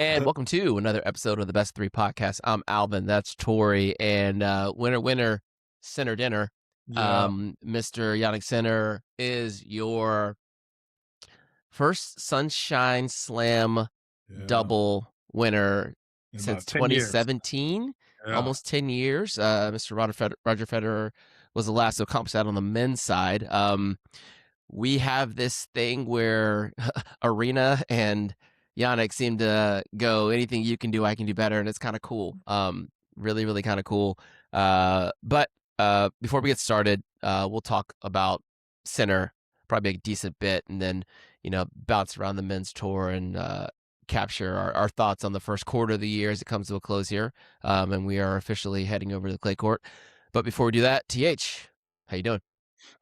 And welcome to another episode of the Best Three Podcast. I'm Alvin, that's Tori, and winner, center dinner. Yeah, Mr. Jannik Sinner is your first Sunshine Slam yeah, double winner in since about 10 years. 2017, Yeah. almost 10 years. Mr. Roger Federer was the last to accomplish that on the men's side. We have this thing where Arena and Yannick seem to go, anything you can do, I can do better, and it's kind of cool. Really, really kind of cool. But before we get started, we'll talk about Sinner, probably a decent bit, and then bounce around the men's tour and capture our thoughts on the first quarter of the year as it comes to a close here. And we are officially heading over to the clay court. But before we do that, TH, how you doing?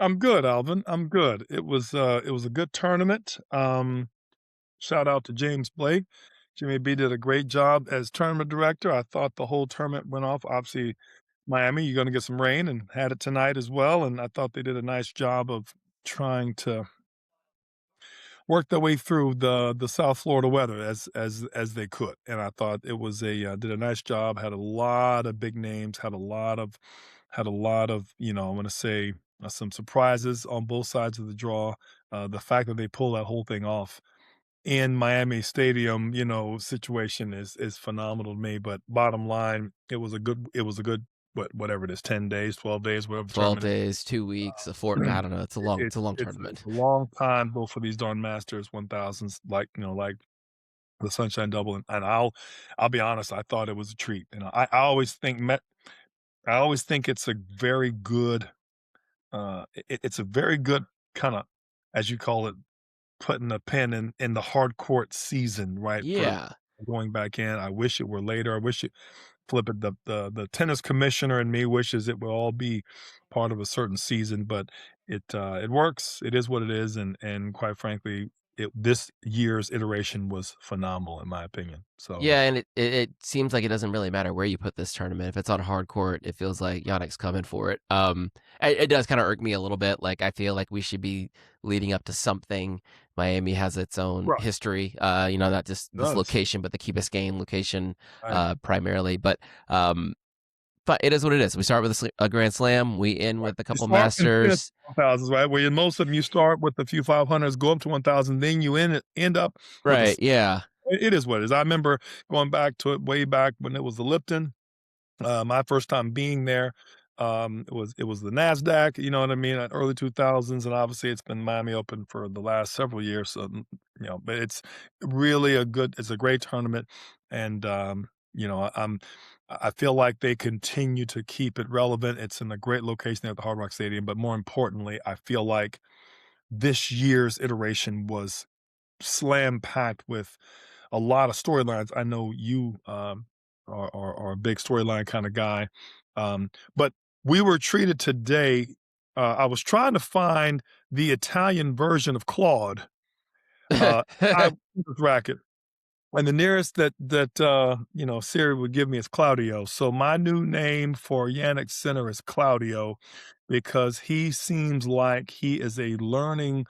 I'm good, Alvin. I'm good. It was a good tournament. Shout out to James Blake. Jimmy B did a great job as tournament director. I thought the whole tournament went off. Obviously, Miami, you're going to get some rain and had it tonight as well. And I thought they did a nice job of trying to work their way through the South Florida weather as they could. And I thought it was did a nice job. Had a lot of big names. Had a lot of I want to say some surprises on both sides of the draw. The fact that they pulled that whole thing off in Miami Stadium, situation is phenomenal to me. But bottom line, it was a good whatever it is, 10 days, 12 days, whatever the 12 tournament is. days, 2 weeks, a fortnight. I don't know. It's a long, it's a long It's tournament. a long time both for these darn Masters 1000s, like the Sunshine Double, and I'll be honest, I thought it was a treat. I always think it's a very good, it's a very good kinda, as you call it, putting a pin in the hard court season, right, for Yeah. going back in. I wish it were later. I wish it flip it, the tennis commissioner in me wishes it will all be part of a certain season, but it works. It is what it is, and quite frankly, this year's iteration was phenomenal in my opinion. So Yeah, and it seems like it doesn't really matter where you put this tournament. If it's on hard court, it feels like Yannick's coming for it. It does kind of irk me a little bit. Like, I feel like we should be leading up to something. Miami has its own right, history, not just this does. location, but the Key Biscayne location Right. primarily. But it is what it is. We start with a Grand Slam. We end Right. with a You couple start and finish Masters. 1,000s, right? Where in most of them, you start with a few 500s, go up to 1,000, then you end up with Right, yeah. it is what it is. I remember going back to it way back when it was the Lipton. My first time being there, it was the NASDAQ, you know what I mean, at early 2000s, and obviously it's been Miami Open for the last several years. So, but it's really it's a great tournament, and I feel like they continue to keep it relevant. It's in a great location there at the Hard Rock Stadium, but more importantly, I feel like this year's iteration was slam packed with a lot of storylines. I know you are a big storyline kind of guy, but we were treated today. I was trying to find the Italian version of Claude. I racket, and the nearest that Siri would give me is Claudio. So my new name for Yannick Sinner is Claudio, because he seems like he is a learning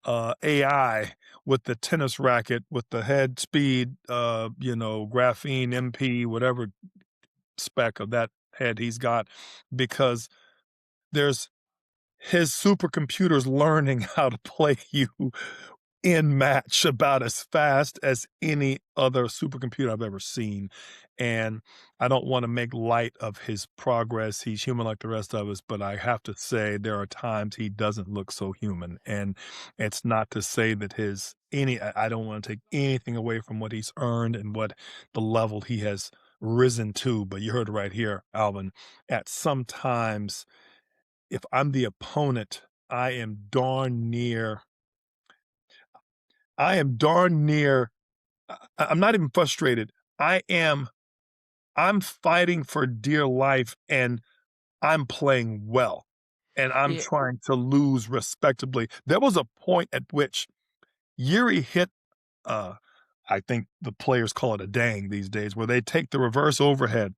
AI with the tennis racket, with the head speed, graphene MP, whatever spec of that head he's got, because there's his supercomputer's learning how to play you in match about as fast as any other supercomputer I've ever seen. And I don't want to make light of his progress. He's human like the rest of us, but I have to say there are times he doesn't look so human. And it's not to say that I don't want to take anything away from what he's earned and what the level he has risen to. But you heard it right here, Alvin. At some times, if I'm the opponent, I am darn near I am darn near I'm not even frustrated. I am I'm fighting for dear life, and I'm playing well, and I'm Yeah. trying to lose respectably. There was a point at which Yuri hit, uh, I think the players call it a dang these days, where they take the reverse overhead.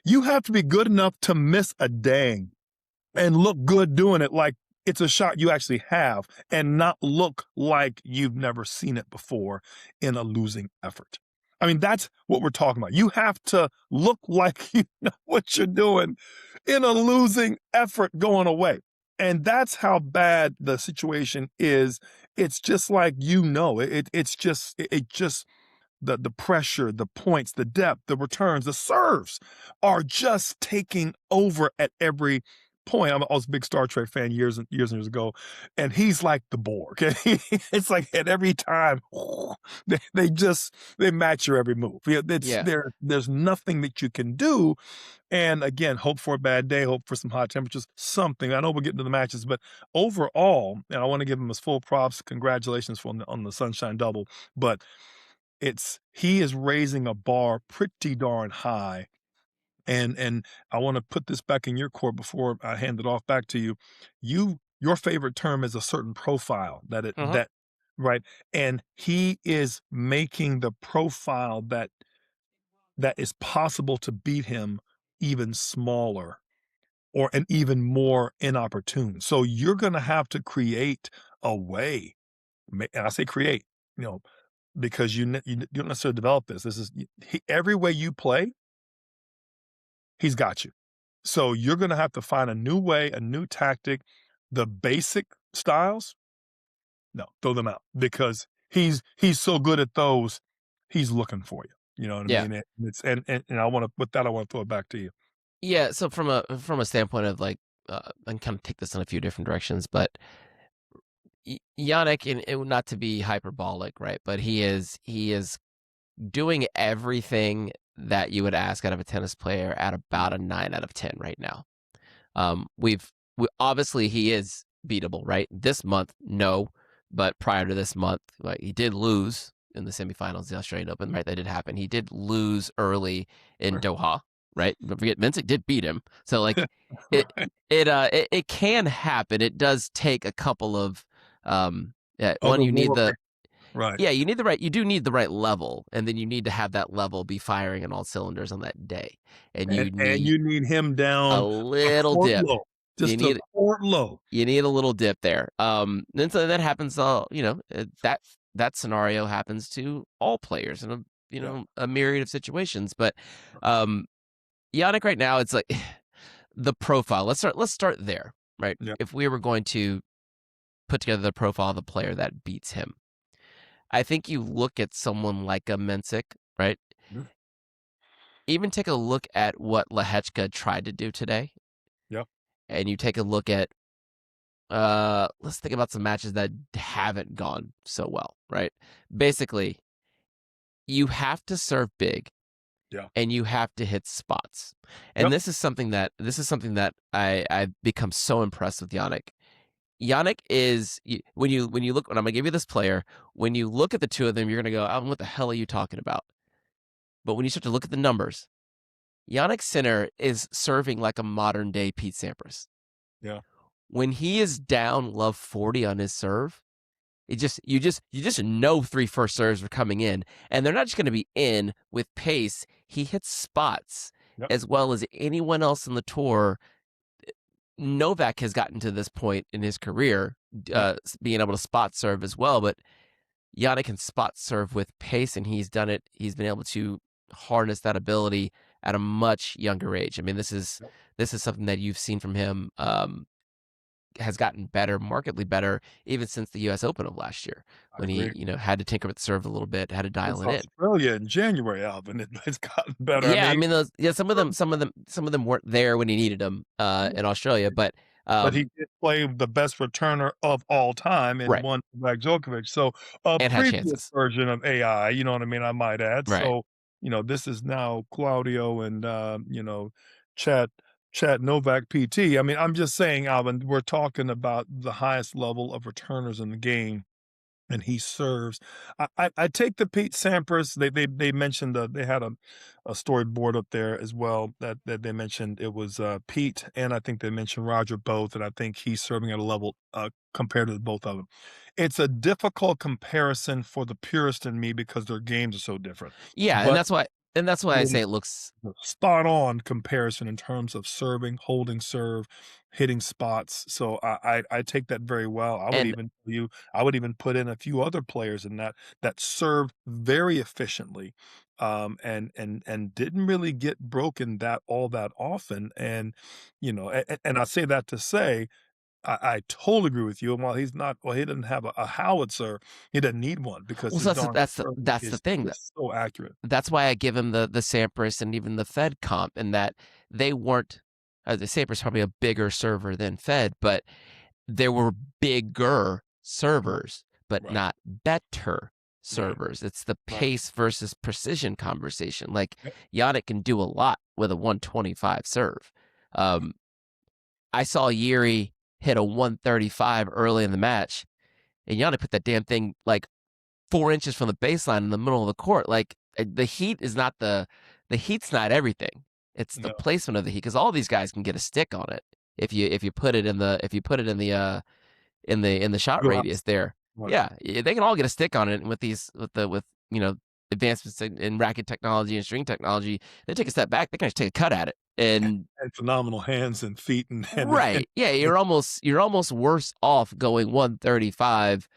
You have to be good enough to miss a dang and look good doing it, like it's a shot you actually have, and not look like you've never seen it before in a losing effort. I mean, that's what we're talking about. You have to look like you know what you're doing in a losing effort going away. And that's how bad the situation is. It's just like, it's just, it just, the pressure, the points, the depth, the returns, the serves are just taking over at every point. I was a big Star Trek fan years ago, and he's like the Borg. It's like at every time they match your every move. Yeah. There's nothing that you can do. And again, hope for a bad day, hope for some hot temperatures, something. I know we're getting to the matches, but overall, and I want to give him his full props, congratulations on the Sunshine Double, but he is raising a bar pretty darn high. And I want to put this back in your court before I hand it off back to you. Your favorite term is a certain profile Uh-huh. that right. And he is making the profile that is possible to beat him even smaller or and even more inopportune. So you're gonna have to create a way, and I say create, you know, because you don't necessarily develop this. This is every way you play, he's got you. So you're gonna have to find a new way, a new tactic. The basic styles, no, throw them out because he's so good at those. He's looking for you. You know what I Yeah. mean? And I want to with that I want to throw it back to you. Yeah, so from a standpoint of like, and kind of take this in a few different directions, but Yannick, and not to be hyperbolic, right? But he is doing everything that you would ask out of a tennis player at about a 9 out of 10 right now. Obviously he is beatable, right? This month, no, but prior to this month, like, he did lose in the semifinals of the Australian Open, right? That did happen. He did lose early in Right. Doha, right? Don't forget, Mensik did beat him. So like, it Right. it can happen. It does take a couple of yeah, one, Other you need world, the right. yeah, you do need the right level, and then you need to have that level be firing on all cylinders on that day, and you And need you need him a down a little court dip. low, You just a need court low. you need a little dip there. And so that happens all, that scenario happens to all players in a, Yeah. a myriad of situations. But um Yannick right now, it's like the profile. Let's start there, right? Yeah. If we were going to put together the profile of the player that beats him, I think you look at someone like a Mensik, right? Yeah. Even take a look at what Lehechka tried to do today, Yeah. and you take a look at let's think about some matches that haven't gone so well, right? Basically, you have to serve big Yeah. and you have to hit spots. And Yep. this is something that I've become so impressed with Yannick. Yannick is when I'm gonna give you this player, when you look at the two of them, you're gonna go, what the hell are you talking about? But when you start to look at the numbers, Yannick Sinner is serving like a modern day Pete Sampras. Yeah. When he is down love 40 on his serve, you just know three first serves are coming in, and they're not just going to be in with pace. He hits spots Yep. as well as anyone else in the tour. Novak has gotten to this point in his career, Yep. being able to spot serve as well, but Yannick can spot serve with pace, and he's done it. He's been able to harness that ability at a much younger age. I mean, Yep. this is something that you've seen from him. Has gotten better, markedly better, even since the U.S. Open of last year, I when he, agree. had to tinker with the serve a little bit, had to dial It's it in. Australia in January, Alvin. It's gotten better. I Yeah, I mean, mean those. Yeah, some of them weren't there when he needed them in Australia, but but he did play the best returner of all time and right, won Novak Djokovic. So a and had previous chances. version of AI, you know what I mean? I might add. Right. So, this is now Claudio and Chat Chat Novak PT. I mean, I'm just saying, Alvin, we're talking about the highest level of returners in the game and he serves. I take the Pete Sampras. They mentioned they had a storyboard up there as well that they mentioned it was Pete and I think they mentioned Roger both, and I think he's serving at a level compared to both of them. It's a difficult comparison for the purist in me because their games are so different, Yeah, and but that's why I it say is it looks. a spot on comparison in terms of serving, holding serve, hitting spots. So I take that very well. And I would even put in a few other players in that serve very efficiently, and didn't really get broken that often. And and I say that to say I totally agree with you. And while he doesn't have a howitzer, he doesn't need one because Well, his so darn serve that's the is thing. just so accurate. That's why I give him the Sampras and even the Fed comp, in that they weren't. The Sampras probably a bigger server than Fed, but there were bigger Right, servers, but right, not better right, servers. It's the right. pace versus precision conversation. Like, Yep. Jannik can do a lot with a 125 serve. Um, I saw Yuri hit a 135 early in the match, and Jannik put that damn thing like 4 inches from the baseline in the middle of the court. Like, the heat is not the heat's not everything. It's the No, placement of the heat, because all these guys can get a stick on it if you put it in the in the shot go out. radius there. Right. Yeah, they can all get a stick on it. And with you know advancements in racket technology and string technology, they take a step back, they can just take a cut at it. And And phenomenal hands and feet and right, yeah, you're almost worse off going 135.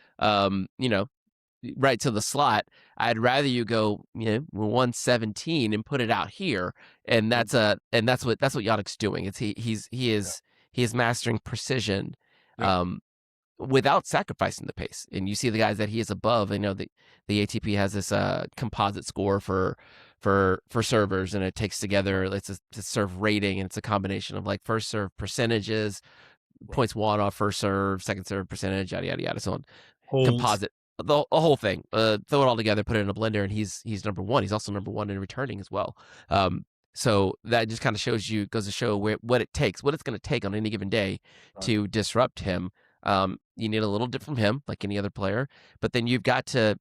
Right to the slot. I'd rather you go, 117 and put it out here, and yep, that's what Yannick's doing. It's yep, he is mastering precision, yep, um, without sacrificing the pace. And you see the guys that he is above. I know the ATP has this composite score for servers, and it takes together it's a serve rating, and it's a combination of like first serve percentages, right. points won off first serve, second serve percentage, yada yada yada, so on. Holds. Composite, the whole thing. Throw it all together, put it in a blender, and he's number one. He's also number one in returning as well. So that just kind of goes to show what it takes, what it's going to take on any given day Right. to disrupt him. You need a little dip from him, like any other player, but then you've got to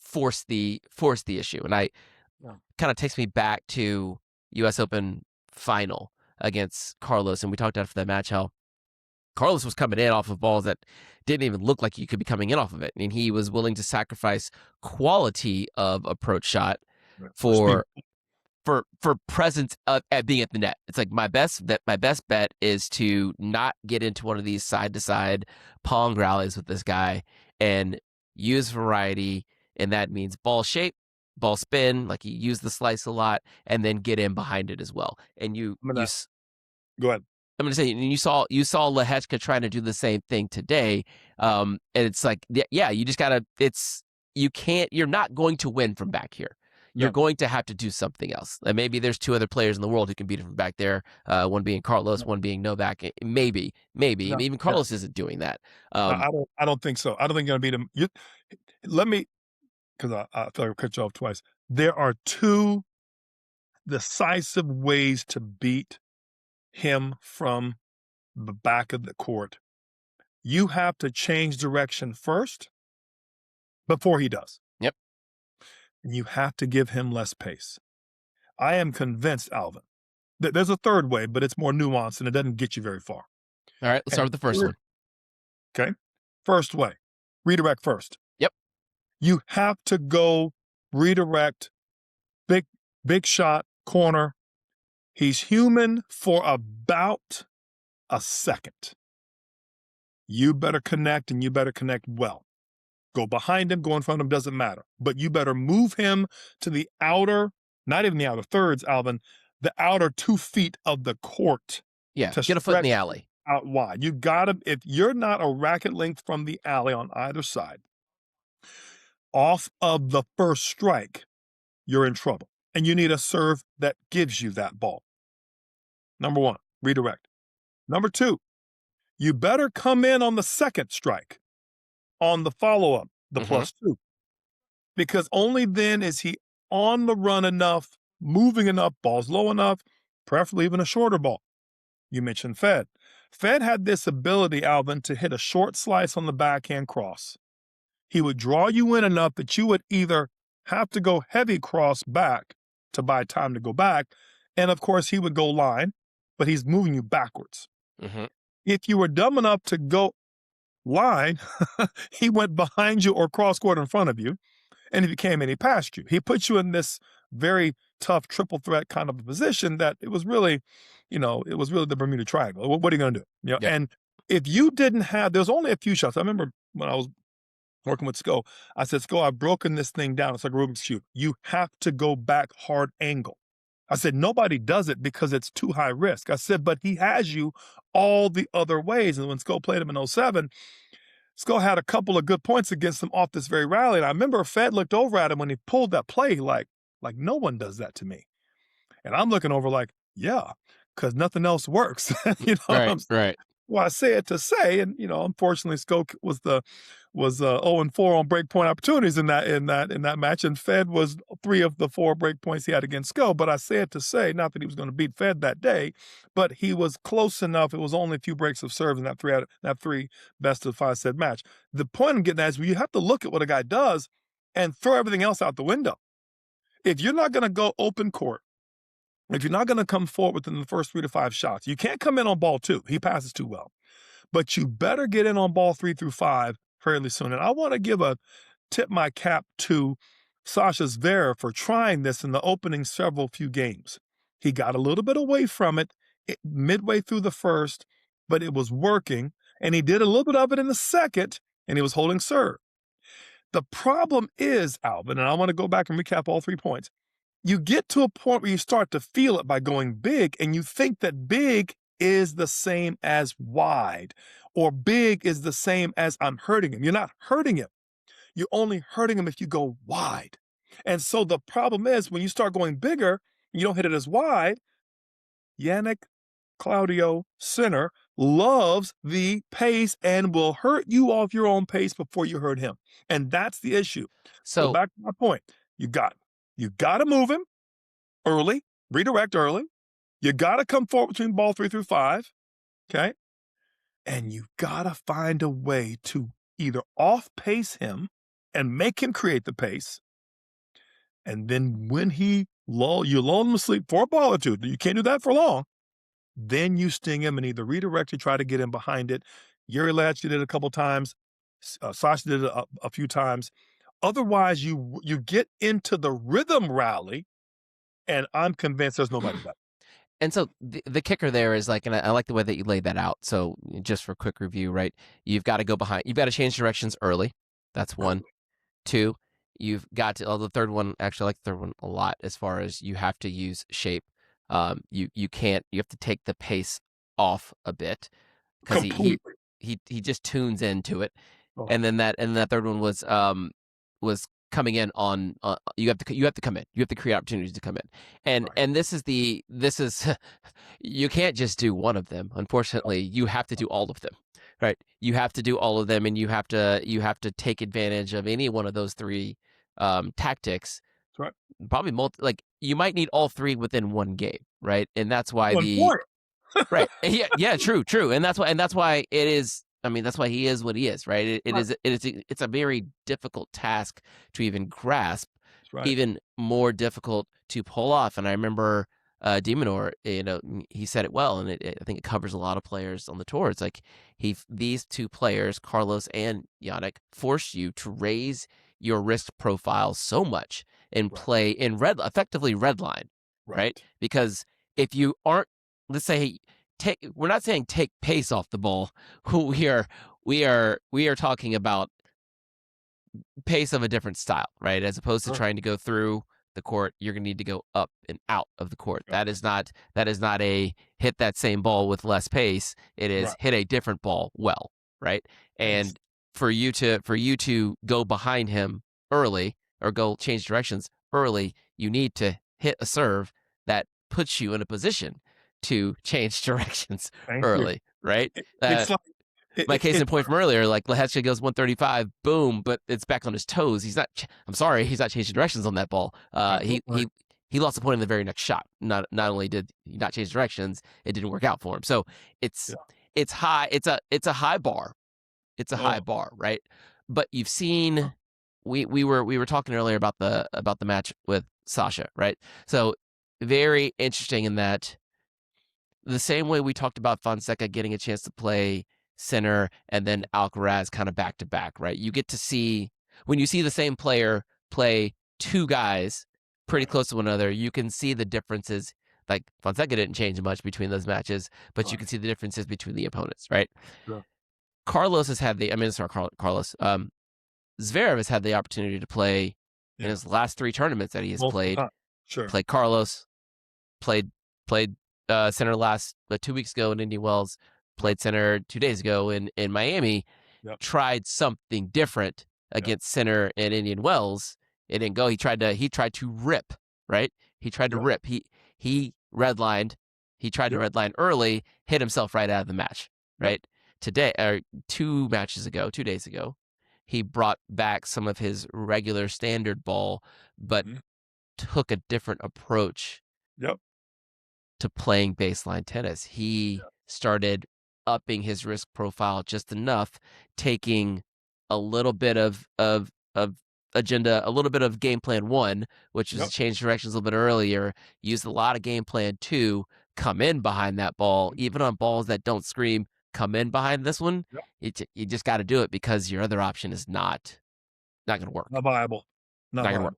force the issue. And I Yeah. kind of takes me back to U.S. Open final against Carlos, and we talked after that match how Carlos was coming in off of balls that didn't even look like you could be coming in off of it. And he was willing to sacrifice quality of approach shot Right. For speed. for presence at being at the net. It's like my best bet is to not get into one of these side to side pong rallies with this guy and use variety. And that means ball shape, ball spin, like you use the slice a lot, and then get in behind it as well. And I'm gonna go ahead. I'm going to say, and you saw Lehechka trying to do the same thing today, and it's like, yeah, you just gotta. You're not going to win from back here. You're No, going to have to do something else. And maybe there's two other players in the world who can beat him from back there. One being Carlos, no, one being Novak. Maybe no, even yeah. Carlos isn't doing that. Um, I don't think so. I don't think you're gonna beat him. Let me, because I feel like I cut you off twice. There are two decisive ways to beat him from the back of the court. You have to change direction first before he does. yep. And you have to give him less pace. I am convinced, Alvin, that there's a third way, but it's more nuanced and it doesn't get you very far. All right. Let's start And with the first third, one. okay, first way, redirect first. Yep. You have to go redirect, big, big shot, corner. He's human for about a second. You better connect and you better connect well. Go behind him, go in front of him, doesn't matter. But you better move him to the outer, not even the outer thirds, Alvin, the outer 2 feet of the court Yeah. to Get a foot in stretch the alley. out wide. You gotta, if you're not a racket length from the alley on either side, off of the first strike, you're in trouble. And you need a serve that gives you that ball. Number one, redirect. Number two, you better come in on the second strike, on the follow up, the Mm-hmm. +2, because only then is he on the run enough, moving enough, balls low enough, preferably even a shorter ball. You mentioned Fed. Fed had this ability, Alvin, to hit a short slice on the backhand cross. He would draw you in enough that you would either have to go heavy cross back to buy time to go back, and of course he would go line, but he's moving you backwards. Mm-hmm. If you were dumb enough to go line, he went behind you or cross court in front of you, and if you came in, he passed you. He put you in this very tough triple threat kind of a position that it was really, it was really the Bermuda Triangle. What are you going to do? Yep. And if you didn't have, there's only a few shots. I remember when I was working with Sko. I said, Sko, I've broken this thing down. It's like a Rubik's Cube. You have to go back hard angle. I said, nobody does it because it's too high risk. I said, but he has you all the other ways. And when Sko played him in 07, Sko had a couple of good points against him off this very rally. And I remember Fed looked over at him when he pulled that play, like no one does that to me. And I'm looking over like, yeah, because nothing else works. You know what Right, I'm saying? right. Well, I say it to say, and unfortunately, Skoke was 0-4 on breakpoint opportunities in that match, and Fed was 3 of the 4 breakpoints he had against Sko. But I say it to say, not that he was going to beat Fed that day, but he was close enough. It was only a few breaks of serve in that 3 best of 5 set match. The point I'm getting at is you have to look at what a guy does and throw everything else out the window. If you're not going to go open court, if you're not going to come forward within the first 3 to 5 shots, you can't come in on ball 2. He passes too well. But you better get in on ball 3 through 5 fairly soon. And I want to tip my cap to Sasha Zverev for trying this in the opening few games. He got a little bit away from it midway through the first, but it was working. And he did a little bit of it in the second, and he was holding serve. The problem is, Alvin, and I want to go back and recap all 3 points. You get to a point where you start to feel it by going big, and you think that big is the same as wide, or big is the same as I'm hurting him. You're not hurting him. You're only hurting him if you go wide. And so the problem is when you start going bigger, you don't hit it as wide. Jannik, Claudio, Sinner loves the pace and will hurt you off your own pace before you hurt him. And that's the issue. Go So back to my point. You got to move him early, redirect early. You got to come forward between ball 3 through 5, okay? And you got to find a way to either off-pace him and make him create the pace, and then when you lull him to sleep for a ball or two, you can't do that for long, then you sting him and either redirect or try to get him behind it. Yuri Latch did it a couple times. Sasha did it a few times. Otherwise, you get into the rhythm rally, and I'm convinced there's nobody better. And so the kicker there is like, and I like the way that you laid that out. So just for a quick review, right? You've got to go behind. You've got to change directions early. That's 1. 2, you've got to. The third one, actually, I like the third one a lot. As far as you have to use shape. You can't. You have to take the pace off a bit because he just tunes into it. Oh. And then that third one was coming in on you have to come in. You have to create opportunities to come in. And right. And this is you can't just do one of them. Unfortunately, you have to do all of them. Right? You have to do all of them, and you have to take advantage of any one of those 3 tactics. That's right. Probably you might need all 3 within one game, right? And that's why right. Yeah, true. And that's why it is. I mean, that's why he is what he is, right? It's a very difficult task to even grasp, right. Even more difficult to pull off. And I remember Demonor, he said it well, and I think it covers a lot of players on the tour. It's like these 2 players, Carlos and Jannik, force you to raise your risk profile so much and right. play in effectively red line, right? Because if you aren't, let's say, we're not saying take pace off the ball. We are talking about pace of a different style, right? As opposed to trying to go through the court, you're going to need to go up and out of the court. That is not a hit that same ball with less pace. It is hit a different ball well, right? And for you to go behind him early or go change directions early, you need to hit a serve that puts you in a position to change directions early, right? It's like my case in point from earlier, like Lehecka goes 135, boom, but it's back on his toes. He's not changing directions on that ball. He lost the point in the very next shot. Not only did he not change directions, it didn't work out for him. So it's high. It's a high bar. It's a high bar, right? But you've seen, we were talking earlier about the match with Sasha, right? So very interesting in that. The same way we talked about Fonseca getting a chance to play center and then Alcaraz kind of back to back, right? You get to see, when you see the same player play 2 guys pretty close to one another, you can see the differences. Like Fonseca didn't change much between those matches, but you can see the differences between the opponents, right? Yeah. Carlos has had Carlos. Zverev has had the opportunity to play in Yeah. his last 3 tournaments that he has Multiple times. Sure. played Carlos, played played center last 2 weeks ago in Indian Wells, Yep. played center 2 days ago in Miami, Yep. tried something different Yep. against center in Indian Wells. It didn't go. He tried to rip, right? He tried to Yep. rip. He redlined. He tried to Yep. redline early, hit himself right out of the match, Yep. right? Today or 2 matches ago, 2 days ago, he brought back some of his regular standard ball, but Mhm. took a different approach Yep. to playing baseline tennis. He Yeah. started upping his risk profile just enough, taking a little bit of agenda, a little bit of game plan 1, which was Yep. to change directions a little bit earlier, used a lot of game plan 2, come in behind that ball, Mhm. even on balls that don't scream, come in behind this one. Yep. You just got to do it because your other option is not going to work. Not viable. Not Not going to viable. work.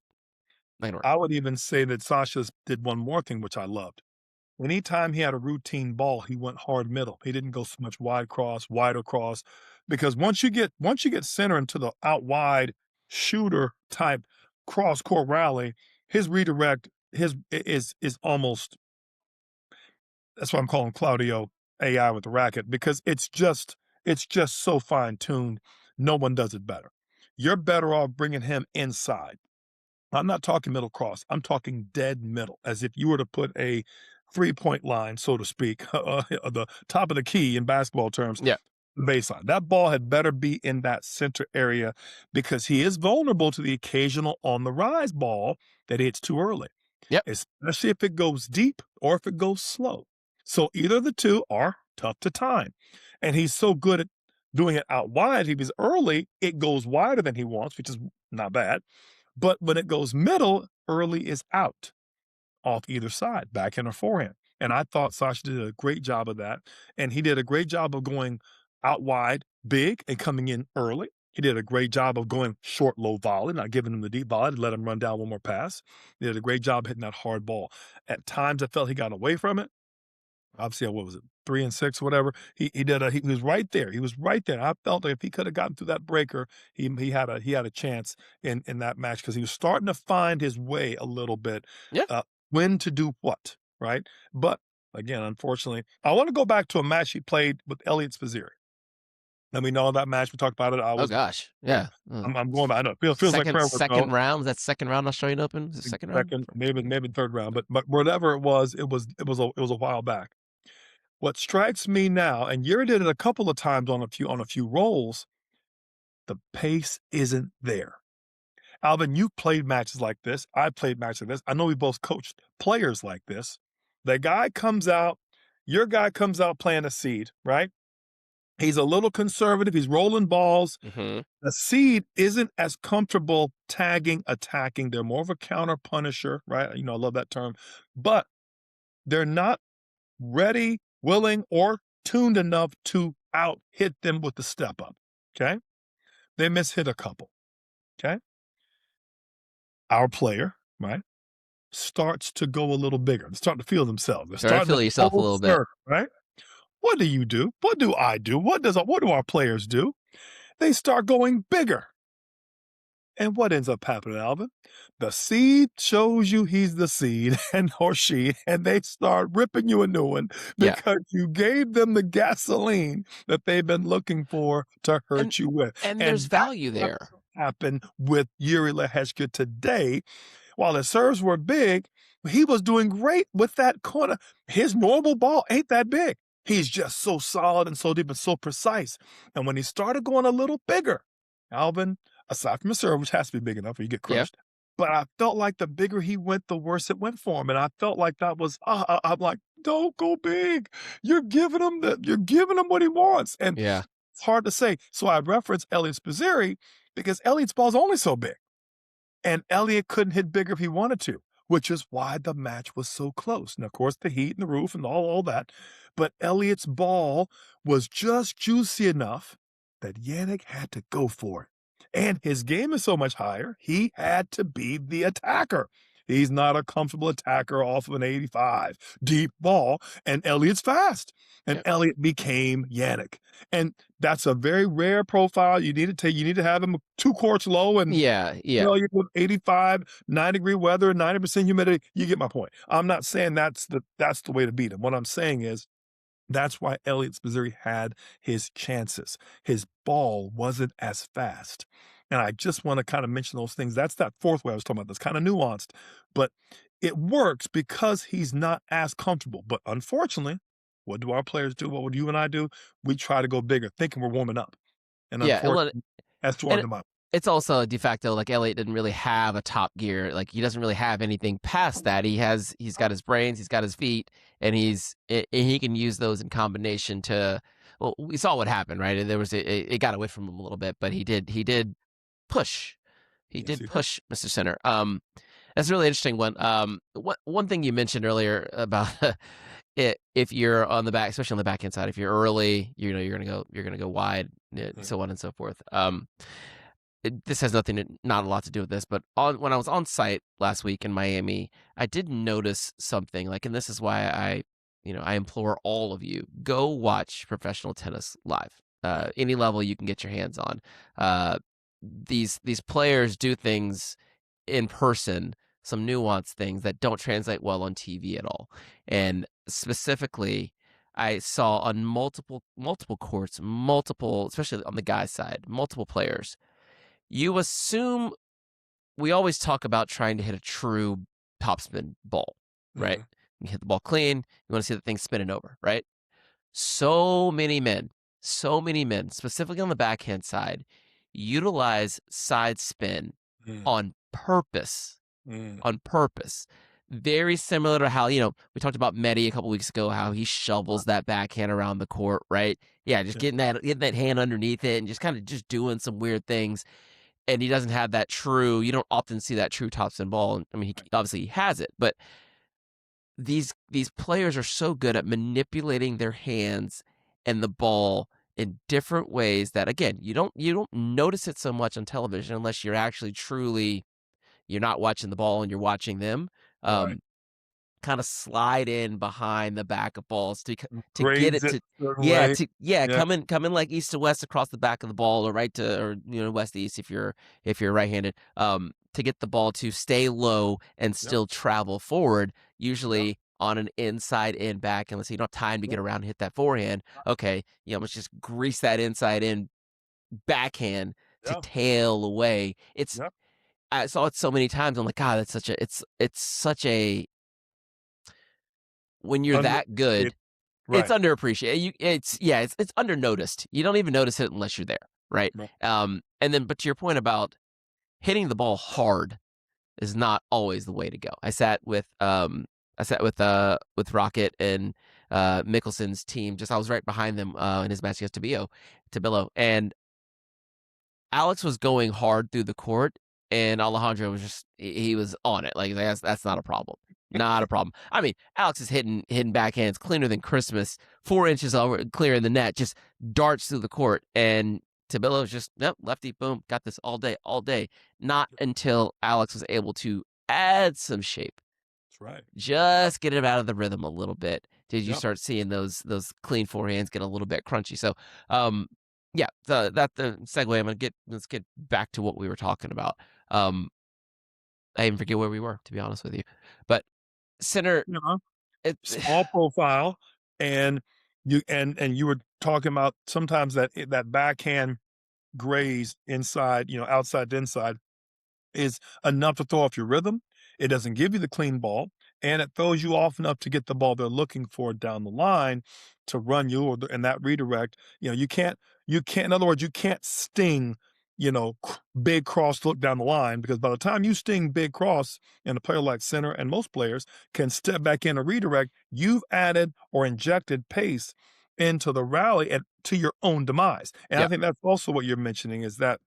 Not going to work. I would even say that Sasha's did one more thing, which I loved. Anytime he had a routine ball, he went hard middle. He didn't go so much wide cross, wider cross, because once you get center into the out wide shooter type cross court rally, his redirect is almost, that's why I'm calling Claudio AI with the racket, because it's just so fine tuned. No one does it better. You're better off bringing him inside. I'm not talking middle cross. I'm talking dead middle, as if you were to put a 3-point line, so to speak, the top of the key in basketball terms, Yeah. baseline. That ball had better be in that center area because he is vulnerable to the occasional on the rise ball that hits too early, Yep. especially if it goes deep or if it goes slow. So either of the two are tough to time. And he's so good at doing it out wide. If he's early, it goes wider than he wants, which is not bad. But when it goes middle, early is out off either side, backhand or forehand. And I thought Sasha did a great job of that. And he did a great job of going out wide, big, and coming in early. He did a great job of going short, low volley, not giving him the deep volley to let him run down one more pass. He did a great job hitting that hard ball. At times, I felt he got away from it. Obviously, what was it, 3 and 6, whatever. He was right there. He was right there. I felt like if he could have gotten through that breaker, he had a chance in that match because he was starting to find his way a little bit, Yeah. when to do what, right? But again, unfortunately, I want to go back to a match he played with Elliot Spizzirri. And we know that match. We talked about it. I Oh was, gosh. yeah. Yeah. I'm going back. I know fefeels like Second forever ago. second round. Was that second round Australian Open? Is it second round? Second, maybe third round, but whatever it was, it was a while back. What strikes me now, and Yuri did it a couple of times on a few rolls, the pace isn't there. Alvin, you played matches like this. I played matches like this. I know we both coached players like this. The guy comes out, your guy comes out playing a seed, right? He's a little conservative. He's rolling balls. Mhm. The seed isn't as comfortable tagging, attacking. They're more of a counter punisher, right? I love that term. But they're not ready, willing, or tuned enough to out hit them with the step up. Okay. They mishit a couple. Okay. Our player, right, starts to go a little bigger. They're starting to feel themselves. They're Started to starting feel to yourself a pull little bit. serve, right? What do you do? What do I do? What do our players do? They start going bigger. And what ends up happening, Alvin? The seed shows you he's the seed and or she, and they start ripping you a new one Yeah. because you gave them the gasoline that they've been looking for to And hurt you with. and there's And that's value what there. happened with Yuri Lehechka today. While his serves were big, he was doing great with that corner. His normal ball ain't that big. He's just so solid and so deep and so precise. And when he started going a little bigger, Alvin, aside from a serve, which has to be big enough or you get Yeah. crushed, but I felt like the bigger he went, the worse it went for him. And I felt like that was, I'm like, don't go big. You're giving him what he wants. And Yeah. it's hard to say. So I reference Elliot Spizzirri because Elliot's ball's only so big. And Elliott couldn't hit bigger if he wanted to, which is why the match was so close. And of course, the heat and the roof and all that. But Elliott's ball was just juicy enough that Jannik had to go for it. And his game is so much higher, he had to be the attacker. He's not a comfortable attacker off of an 85 deep ball, and Elliott's fast. And Yep. Elliott became Jannik. And that's a very rare profile. You need to have him 2 courts low and Yeah, yeah. Elliott with 85, 9-degree weather, 90% humidity. You get my point. I'm not saying that's the way to beat him. What I'm saying is that's why Elliott Missouri had his chances. His ball wasn't as fast. And I just want to kind of mention those things. That's that fourth way I was talking about. That's kind of nuanced, but it works because he's not as comfortable. But unfortunately, what do our players do? What would you and I do? We try to go bigger, thinking we're warming up. And Yeah, well, unfortunately, that's to our and demise. it's also de facto like Elliott didn't really have a top gear. Like he doesn't really have anything past that. He's got his brains, he's got his feet, and he can use those in combination to. Well, we saw what happened, right? There was it got away from him a little bit, but he did push. He Yes, did he did. push Mr. Center. That's a really interesting one. One thing you mentioned earlier about it, if you're on the back, especially on the backhand side, if you're early, you're gonna go wide, so on and so forth. This has not a lot to do with this, but when I was on site last week in Miami, I did notice something like, and this is why I implore all of you, go watch professional tennis live, any level you can get your hands on. Uh, these players do things in person, some nuanced things that don't translate well on TV at all. And specifically, I saw on multiple courts, especially on the guys' side, multiple players. You assume we always talk about trying to hit a true topspin ball, right? Mhm. You hit the ball clean, you want to see the thing spinning over, right? So many men, so many men, specifically on the backhand side, utilize side spin Mm, on purpose. mm, On purpose. Very similar to how, we talked about Medi a couple weeks ago, how he shovels that backhand around the court, right? Yeah, just yeah, getting that hand underneath it and just kind of just doing some weird things. And he doesn't have that true, you don't often see that true topspin ball. I mean, obviously he has it, but these players are so good at manipulating their hands and the ball in different ways that, again, you don't notice it so much on television unless you're actually truly, you're not watching the ball and you're watching them. right. Um, Kind of slide in behind the back of balls to get Grades it it to, a certain yeah, way. Yeah, come in like east to west across the back of the ball, or right to, or west to east if you're right-handed, to get the ball to stay low and yep, still travel forward, yep, usually on an inside in back. And let's say you don't have time to get yep, around and hit that forehand, okay, let's just grease that inside in backhand to yeah, tail away. yep. I saw it so many times. I'm like, God, it's such a, when you're that Underappreciated. good, it's Right, underappreciated. It's undernoticed. You don't even notice it unless you're there, right? right. And then, but to your point about hitting the ball hard is not always the way to go. I sat with Rocket and Mickelson's team. Just I was right behind them in his match against Tabilo, and Alex was going hard through the court, and Alejandro was just he was on it. Like that's not a problem. Not a problem. I mean, Alex is hitting backhands cleaner than Christmas, 4 inches over clearing the net, just darts through the court. And Tabilo's just, nope, lefty, boom, got this all day, all day. Not until Alex was able to add some shape, That's right. just get him out of the rhythm a little bit, did you Yep. start seeing those clean forehands get a little bit crunchy. So yeah, the segue, let's get back to what we were talking about. um I even forget where we were, to be honest with you, but center, You know, it small profile, and you were talking about sometimes that backhand graze inside, outside to inside is enough to throw off your rhythm. It doesn't give you the clean ball, and it throws you off enough to get the ball they're looking for down the line to run you, and that redirect. You can't. In other words, you can't sting. Big cross look down the line, because by the time you sting big cross, and a player like center and most players can step back in a redirect, you've added or injected pace into the rally and to your own demise. And I yeah, think that's also what you're mentioning, is that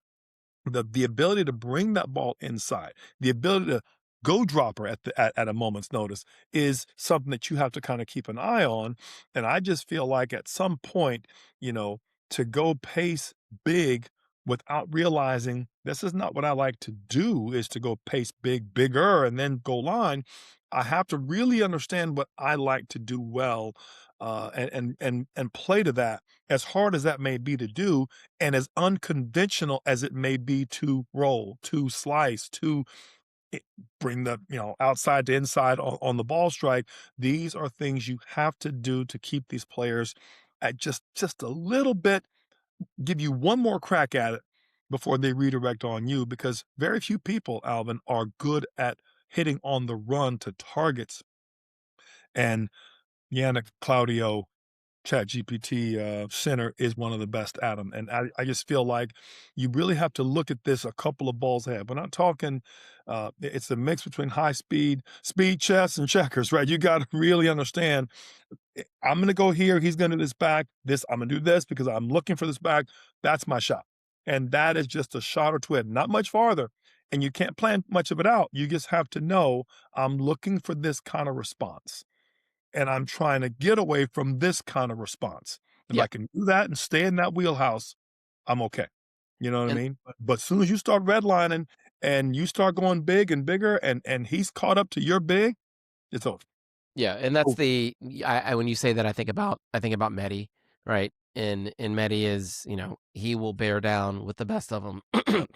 the ability to bring that ball inside, the ability to go dropper at a moment's notice is something that you have to kind of keep an eye on. And I just feel like at some point, you know, to go pace big without realizing this is not what I like to do, is to go pace bigger, and then go line. I have to really understand what I like to do well, and play to that, as hard as that may be to do, and as unconventional as it may be to roll, to slice, to it bring the, outside to inside on the ball strike. These are things you have to do to keep these players at just a little bit, give you one more crack at it before they redirect on you, because very few people, Alvin, are good at hitting on the run to targets. And Yannick, Claudio, ChatGPT center is one of the best at them. And I just feel like you really have to look at this a couple of balls ahead. We're not talking, it's a mix between high speed chess, and checkers, right? You got to really understand, I'm going to go here. He's going to do this back. I'm going to do this because I'm looking for this back. That's my shot. And that is just a shot or two, not much farther. And you can't plan much of it out. You just have to know, I'm looking for this kind of response, and I'm trying to get away from this kind of response. If Yeah. I can do that and stay in that wheelhouse, I'm okay. You know what I And mean? But as soon as you start redlining and you start going big and bigger, and he's caught up to your big, it's over. yeah, and that's Oh, the I when you say that I think about Medi, right? And Medi is, he will bear down with the best of them. yep,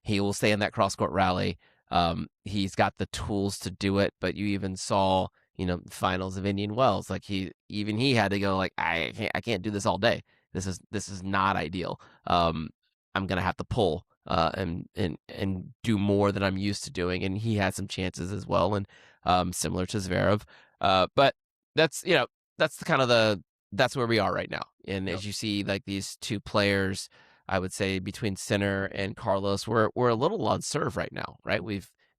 He will stay in that cross court rally. He's got the tools to do it, but you even saw, finals of Indian Wells. Like he had to go like, I can't do this all day. This is not ideal. I'm gonna have to pull and do more than I'm used to doing. And he had some chances as well, and similar to Zverev. But that's that's the kind of that's where we are right now. And yep, as you see, like these two players, I would say between Sinner and Carlos, we're a little on serve right now, right?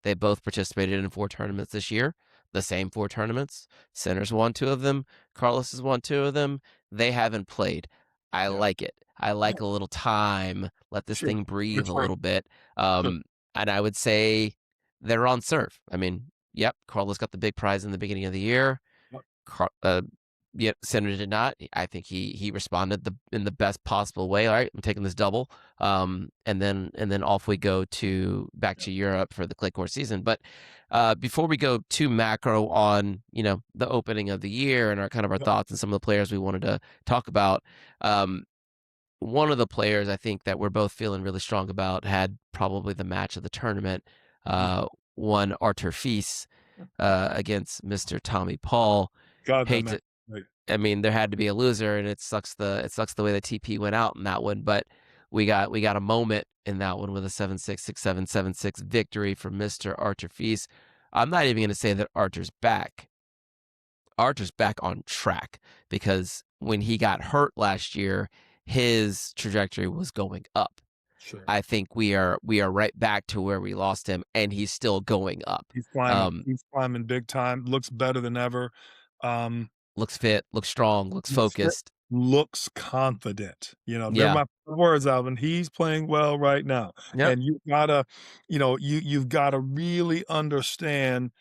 They both participated in 4 tournaments this year, the same 4 tournaments. Sinner's won 2 of them. Carlos has won 2 of them. They haven't played. I yep. like it. I Yeah, like a little time. Let this sure. thing breathe a Sure. little bit. Sure. And I would say they're on serve. I mean, yep, Carlos got the big prize in the beginning of the year. Yep, Car- uh, Yep, Senator did not. I think he responded in the best possible way. All right, I'm taking this double, and then off we go to back yep, to Europe for the clay court season. But before we go too macro on the opening of the year and our yep, thoughts and some of the players we wanted to talk about, um, one of the players I think that we're both feeling really strong about had probably the match of the tournament. mhm. Won Artur Fils against Mr. Tommy Paul. God, that Hate man. to Right. I mean, there had to be a loser, and it sucks the way the TP went out in that one. But we got a moment in that one with a 7-6, 6-7, 7-6 victory for Mr. Artur Fils. I'm not even going to say that Artur's back. Artur's back on track, because when he got hurt last year, his trajectory was going up. Sure. I think we are right back to where we lost him, and he's still going up. He's climbing. Um, He's climbing big time. Looks better than ever. Um, Looks fit, looks strong, looks looks fit, focused. looks confident. They're Yeah. my words, Alvin. He's playing well right now. Yep. And you gotta, you've gotta really understand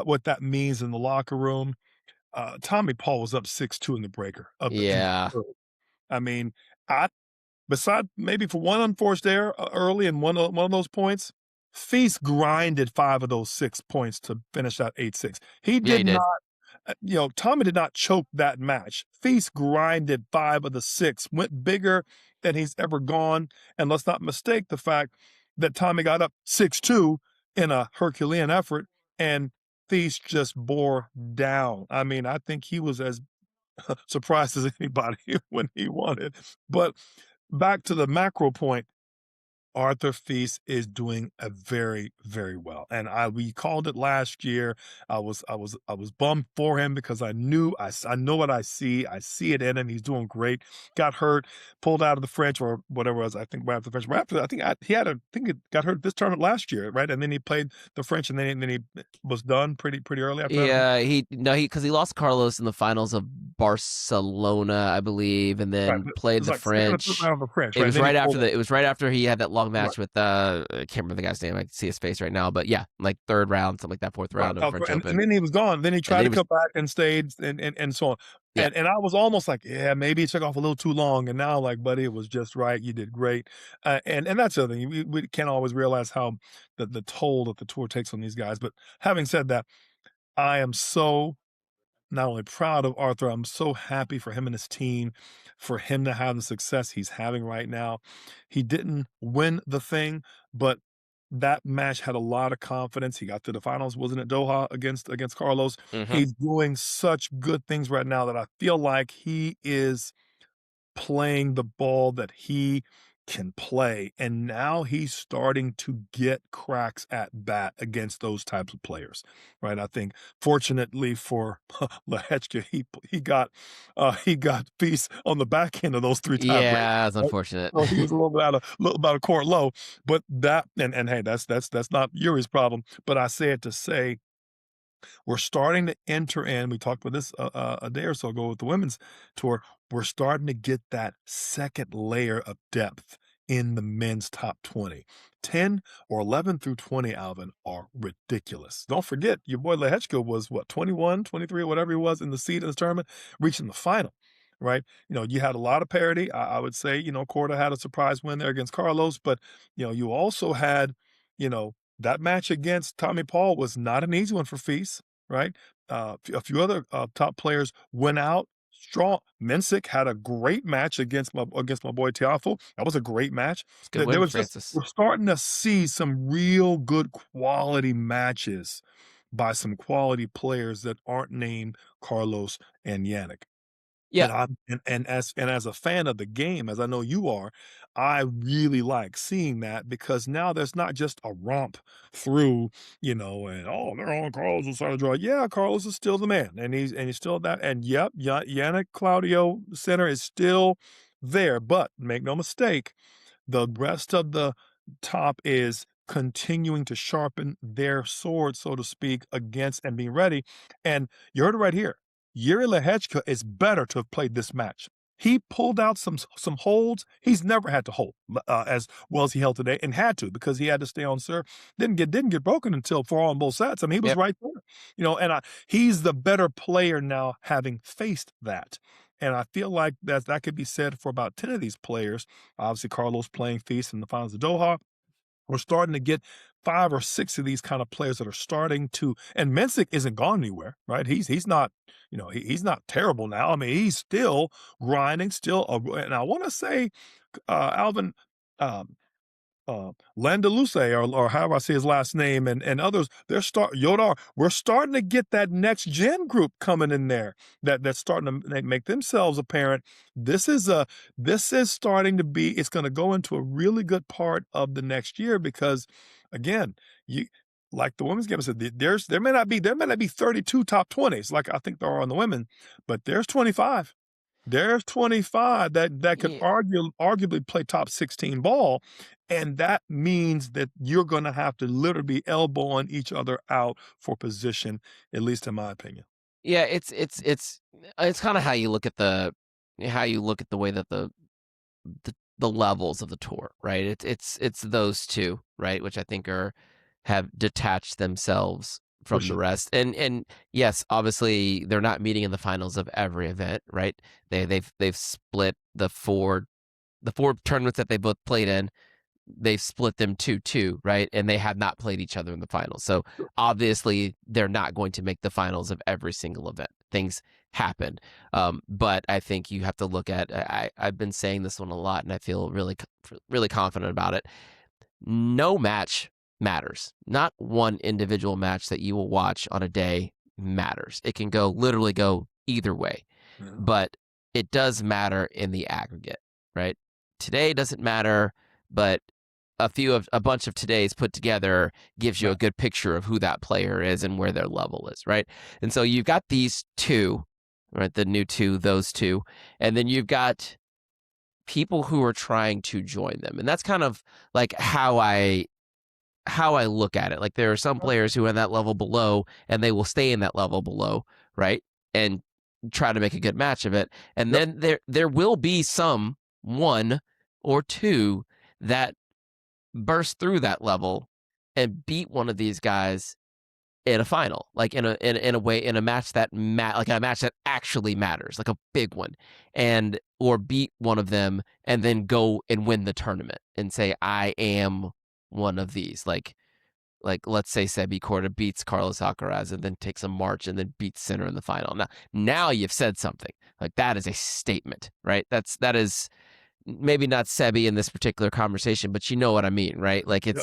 what that means in the locker room. Tommy Paul was up 6-2 in the breaker, up in the Yeah. third. I mean, I beside maybe for one unforced error early in one of those points, Feast grinded 5 of those 6 points to finish that 8-6. He Yeah, did he did. not, Tommy did not choke that match. Feast grinded 5 of the 6, went bigger than he's ever gone. And let's not mistake the fact that Tommy got up 6-2 in a Herculean effort, and Feast just bore down. I mean, I think he was as surprised as anybody when he won it. But back to the macro point, Arthur Feast is doing a very, very well. And we called it last year. I was bummed for him because I knew I know what I see. I see it in him. He's doing great. Got hurt, pulled out of the French or whatever it was. I think right after the French. Right after I think he had I think it got hurt this tournament last year, right? And then he played the French, and then he was done pretty early after that. Yeah, because he lost Carlos in the finals of Barcelona, I believe, and Right. then But it played was the like second or third French. round of the French, It right? And was then he right after pulled out. it was right after he had that long Right. match with I can't remember the guy's name. I can see his face right now, but yeah, like third round, something like that, fourth Right, round of French and Open, then he was gone. Then he and tried then to he was come back and stayed and so on. Yeah. And I was almost like, "Yeah, maybe it took off a little too long," and now I'm like, "Buddy, it was just right, you did great." And that's the other thing, we can't always realize how the toll that the tour takes on these guys, but having said that, I am so not only proud of Arthur, I'm so happy for him and his team, for him to have the success he's having right now. He didn't win the thing, but that match had a lot of confidence. He got to the finals, wasn't it Doha against Carlos? Hmm. He's doing such good things right now that I feel like he is playing the ball that he can play, and now he's starting to get cracks at bat against those types of players, right? I think fortunately for Lehechka, he got peace on the back end of those 3 tie breaks, Yeah, it's right? unfortunate. So he was a little bit out of court low, but that and hey, that's not Yuri's problem, but I say it to say we're starting to enter in. We talked about this a day or so ago with the women's tour. We're starting to get that second layer of depth in the men's top 20. 10 or 11 through 20, Alvin, are ridiculous. Don't forget, your boy Lehechka was what, 21, 23, whatever he was in the seed in this tournament, reaching the final, right? You had a lot of parity. I would say, Korda had a surprise win there against Carlos, but, you also had, that match against Tommy Paul was not an easy one for Feast, right? A few other top players went out strong. Mensik had a great match against my boy Tiafo. That was a great match. It's a good There win, was just Francis. we're starting to see some real good quality matches by some quality players that aren't named Carlos and Yannick. Yeah. And as a fan of the game, as I know you are, I really like seeing that because now there's not just a romp through, and oh, they're on Carlos' side of the draw. Yeah, Carlos is still the man, and he's still that. And yep, Yannick Claudio Center is still there. But make no mistake, the rest of the top is continuing to sharpen their sword, so to speak, against and being ready. And you heard it right here. Yuri Lehechka is better to have played this match. He pulled out some holds he's never had to hold as well as he held today, and had to because he had to stay on serve. Didn't get broken until 4 on both sets. I mean, he was Yep. right there, and he's the better player now, having faced that. And I feel like that could be said for about 10 of these players. Obviously, Carlos playing Feast in the finals of Doha. We're starting to get 5 or 6 of these kind of players that are starting to, and Mensik isn't gone anywhere, right? He's not, he's not terrible now. I mean, he's still grinding, still, and I want to say, Alvin, um, Landaluce, or however I say his last name, and others, Yodar. We're starting to get that next gen group coming in there that's starting to make themselves apparent. This is starting to be. It's going to go into a really good part of the next year because, again, you like the women's game. I said there may not be 32 top 20s like I think there are on the women, but there's 25. There's 25 that could Yeah. arguably play top 16 ball, and that means that you're gonna have to literally be elbowing each other out for position, at least in my opinion. Yeah, it's kind of how you look at the way that the levels of the tour, right? It's those two, right, which I think have detached themselves For from the sure. rest. And yes, obviously they're not meeting in the finals of every event, right? They've split the four tournaments that they both played in. They've split them 2-2, right? And they have not played each other in the finals. So obviously they're not going to make the finals of every single event. Things happen. But I think you have to look at, I've been saying this one a lot and I feel really confident about it. No match matters. Not one individual match that you will watch on a day matters. It can literally go either way, Yeah. but it does matter in the aggregate, right? Today doesn't matter, but a bunch of today's put together gives you a Matt. good picture of who that player is and where their level is, right? And so you've got these two, right? The new two, those two, and then you've got people who are trying to join them. And that's kind of like how I look at it. Like there are some players who are in that level below and they will stay in that level below, right? And try to make a good match of it. And Yep. then there will be some one or two that burst through that level and beat one of these guys in a final, like in a way, in a match that like a match that actually matters, like a big one, and or beat one of them and then go and win the tournament and say, I am one of these. Like let's say Sebi Korda beats Carlos Alcaraz and then takes a march and then beats Sinner in the final. Now you've said something. Like that is a statement, right? That is maybe not Sebi in this particular conversation, but you know what I mean, right? Like Yep.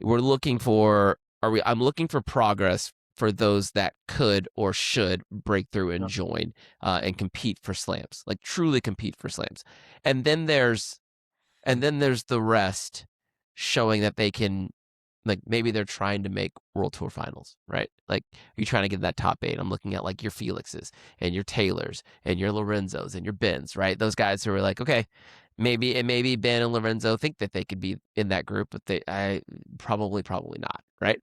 we're looking for I'm looking for progress for those that could or should break through and Yep. join and compete for slams, like truly compete for slams. And then there's the rest showing that they can, like maybe they're trying to make World Tour finals, right? Like you're trying to get that top 8. I'm looking at like your Felixes and your Taylors and your Lorenzos and your Bens, right? Those guys who are like, okay, maybe Ben and Lorenzo think that they could be in that group, but I probably not, right?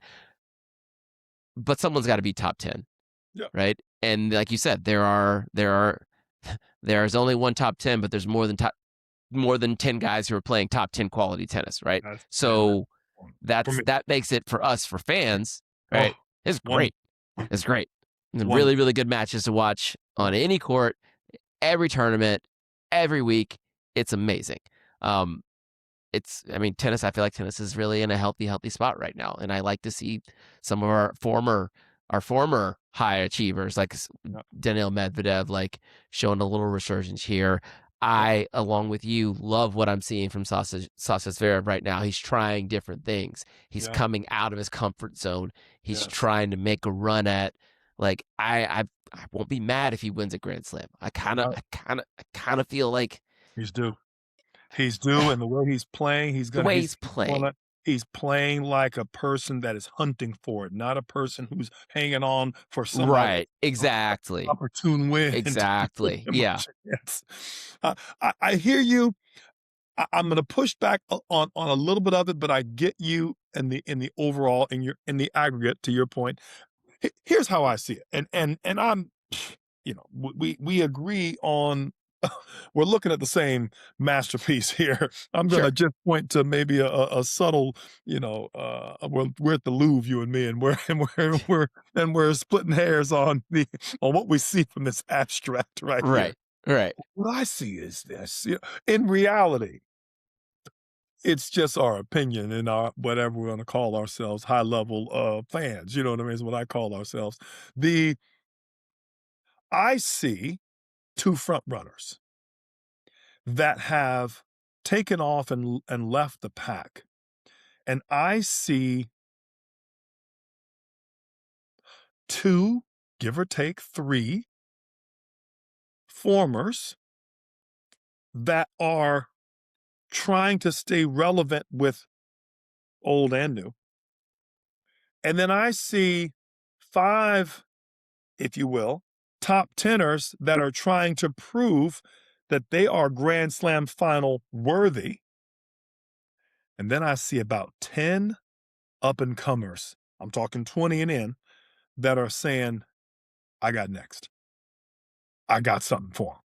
But someone's got to be top 10, Yep. right? And like you said, there's only one top 10, but there's more than 10 guys who are playing top 10 quality tennis, right? So for me. that makes it for us, for fans, Oh, right? It's one, great. It's great. It's one. really, really good matches to watch on any court, every tournament, every week. It's amazing. Tennis, I feel like tennis is really in a healthy spot right now. And I like to see some of our former high achievers like Yep. Daniil Medvedev, like showing a little resurgence here. Yep. I, along with you, love what I'm seeing from Sasha Zverev right now. He's trying different things. He's Yeah. coming out of his comfort zone. He's Yes. trying to make a run at, like, I won't be mad if he wins a Grand Slam. I kind of feel like He's due. He's due, and the way he's playing, the way he's playing. He's playing like a person that is hunting for it, not a person who's hanging on for somebody Right. Exactly. opportune win. Exactly. Yeah. Yes. I hear you. I'm going to push back on a little bit of it, but I get you in the overall, in the aggregate. To your point, here's how I see it, and I'm, we agree on. We're looking at the same masterpiece here. I'm going to Sure. just point to maybe a subtle, we're at the Louvre, you and me, and we're splitting hairs on what we see from this abstract right here. Right. Right. What I see is this: in reality, it's just our opinion and our whatever we're going to call ourselves, high level fans. You know what I mean? Is what I call ourselves. I see two front runners that have taken off and left the pack. And I see two, give or take three, formers that are trying to stay relevant with old and new. And then I see five, if you will, top teners that are trying to prove that they are Grand Slam final worthy. And then I see about 10 up and comers, I'm talking 20 and in, that are saying, I got next. I got something for him.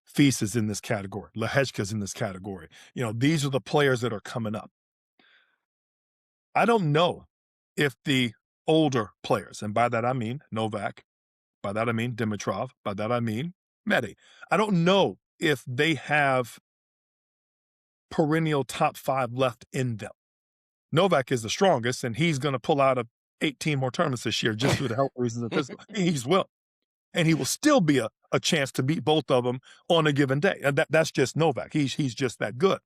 Feast is in this category. Lehechka's in this category. These are the players that are coming up. I don't know if the older players, and by that I mean Novak, by that I mean Dimitrov, by that I mean Medi. I don't know if they have perennial top 5 left in them. Novak is the strongest, and he's going to pull out of 18 more tournaments this year just due to health reasons and physical. He's will. And he will still be a chance to beat both of them on a given day. And that's just Novak. He's just that good.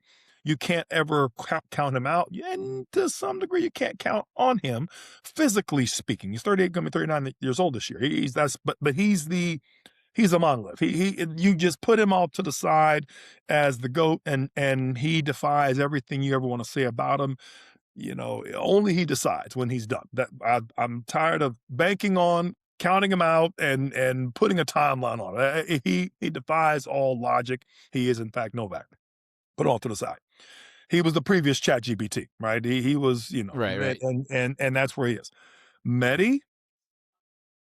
You can't ever count him out. And to some degree, you can't count on him, physically speaking. He's 38, going to be 39 years old this year. But he's a monolith. You just put him off to the side as the GOAT, and he defies everything you ever want to say about him. Only he decides when he's done. I'm tired of banking on counting him out and putting a timeline on it. He defies all logic. He is, in fact, Novak. Put off to the side. He was the previous ChatGPT, right? He was, Right. and that's where he is. Medi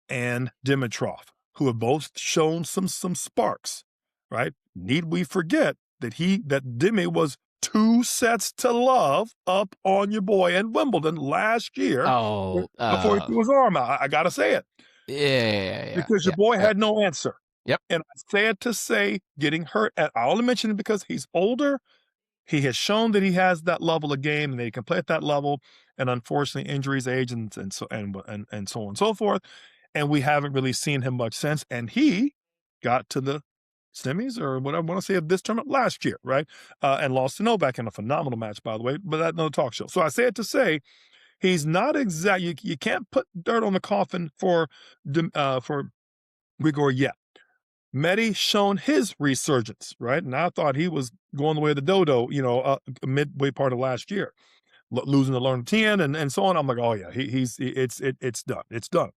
and Dimitrov, who have both shown some sparks, right? Need we forget that Dimi was 2-0 up on your boy in Wimbledon last year Oh, before he threw his arm out. I got to say it. Because your boy had no answer. Yep. And I say it to say getting hurt. And I only mention it because he's older. He has shown that he has that level of game and that he can play at that level. And unfortunately, injuries, age, and so on and so forth. And we haven't really seen him much since. And he got to the semis or what I want to say of this tournament last year, right? And lost to Novak in a phenomenal match, by the way. But that's another talk show. So I say it to say he's not exact. You can't put dirt on the coffin for Grigor yet. Medi shown his resurgence, right? And I thought he was going the way of the dodo, midway part of last year, losing to Learn 10 and so on. I'm like, oh yeah, it's done. It's done.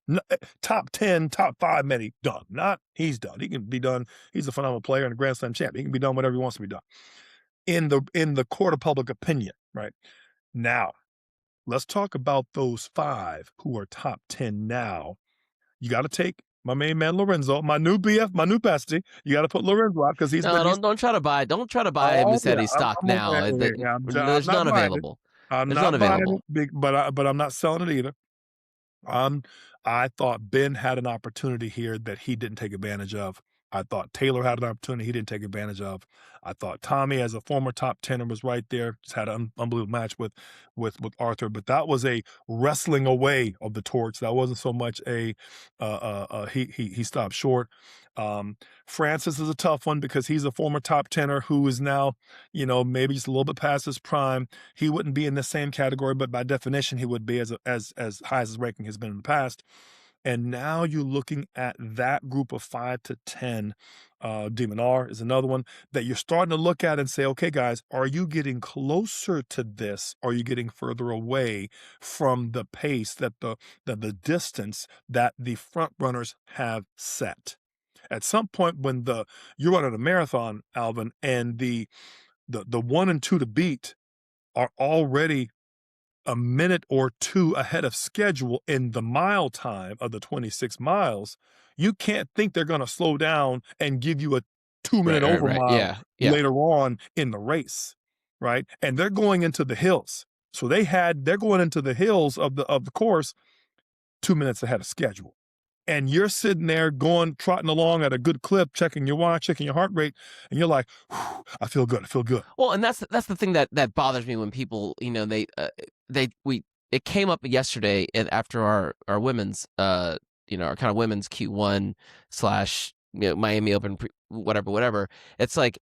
Top 10, top 5 Medi, done. Not he's done. He can be done. He's a phenomenal player and a Grand Slam champ. He can be done whatever he wants to be done. In the court of public opinion, right? Now, let's talk about those 5 who are top 10 now. You got to take my main man Lorenzo, my new BF, my new bestie. You got to put Lorenzo out because don't try to buy Musetti's stock now. There's none available. I'm not buying it, but I'm not selling it either. I thought Ben had an opportunity here that he didn't take advantage of. I thought Taylor had an opportunity he didn't take advantage of. I thought Tommy, as a former top tenor, was right there. Just had an unbelievable match with Arthur, but that was a wrestling away of the torch. That wasn't so much a he stopped short. Francis is a tough one because he's a former top tenor who is now, maybe just a little bit past his prime. He wouldn't be in the same category, but by definition, he would be as high as his ranking has been in the past. And now you're looking at that group of 5 to 10. Demon R is another one that you're starting to look at and say, okay, guys, are you getting closer to this? Or are you getting further away from the pace that the distance that the front runners have set? At some point when you're running a marathon, Alvin, and the 1 and 2 to beat are already a minute or 2 ahead of schedule in the mile time of the 26 miles, you can't think they're going to slow down and give you a 2-minute over mile later on in the race, right? And they're going into the hills. So they're going into the hills of the course 2 minutes ahead of schedule. And you're sitting there trotting along at a good clip, checking your watch, checking your heart rate, and you're like, I feel good. I feel good. Well, and that's the thing that bothers me when people, it came up yesterday after our women's, our kind of women's Q1 / Miami Open, whatever. It's like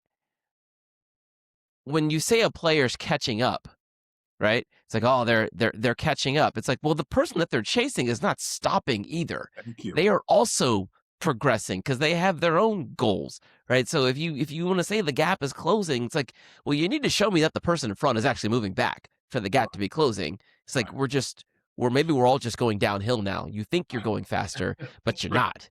when you say a player's catching up, right? It's like, oh, they're catching up. It's like, well, the person that they're chasing is not stopping either. Thank you. They are also progressing because they have their own goals, right? So if you want to say the gap is closing, it's like, well, you need to show me that the person in front is actually moving back for the gap to be closing. It's like maybe we're all just going downhill now. You think you're going faster, but you're not.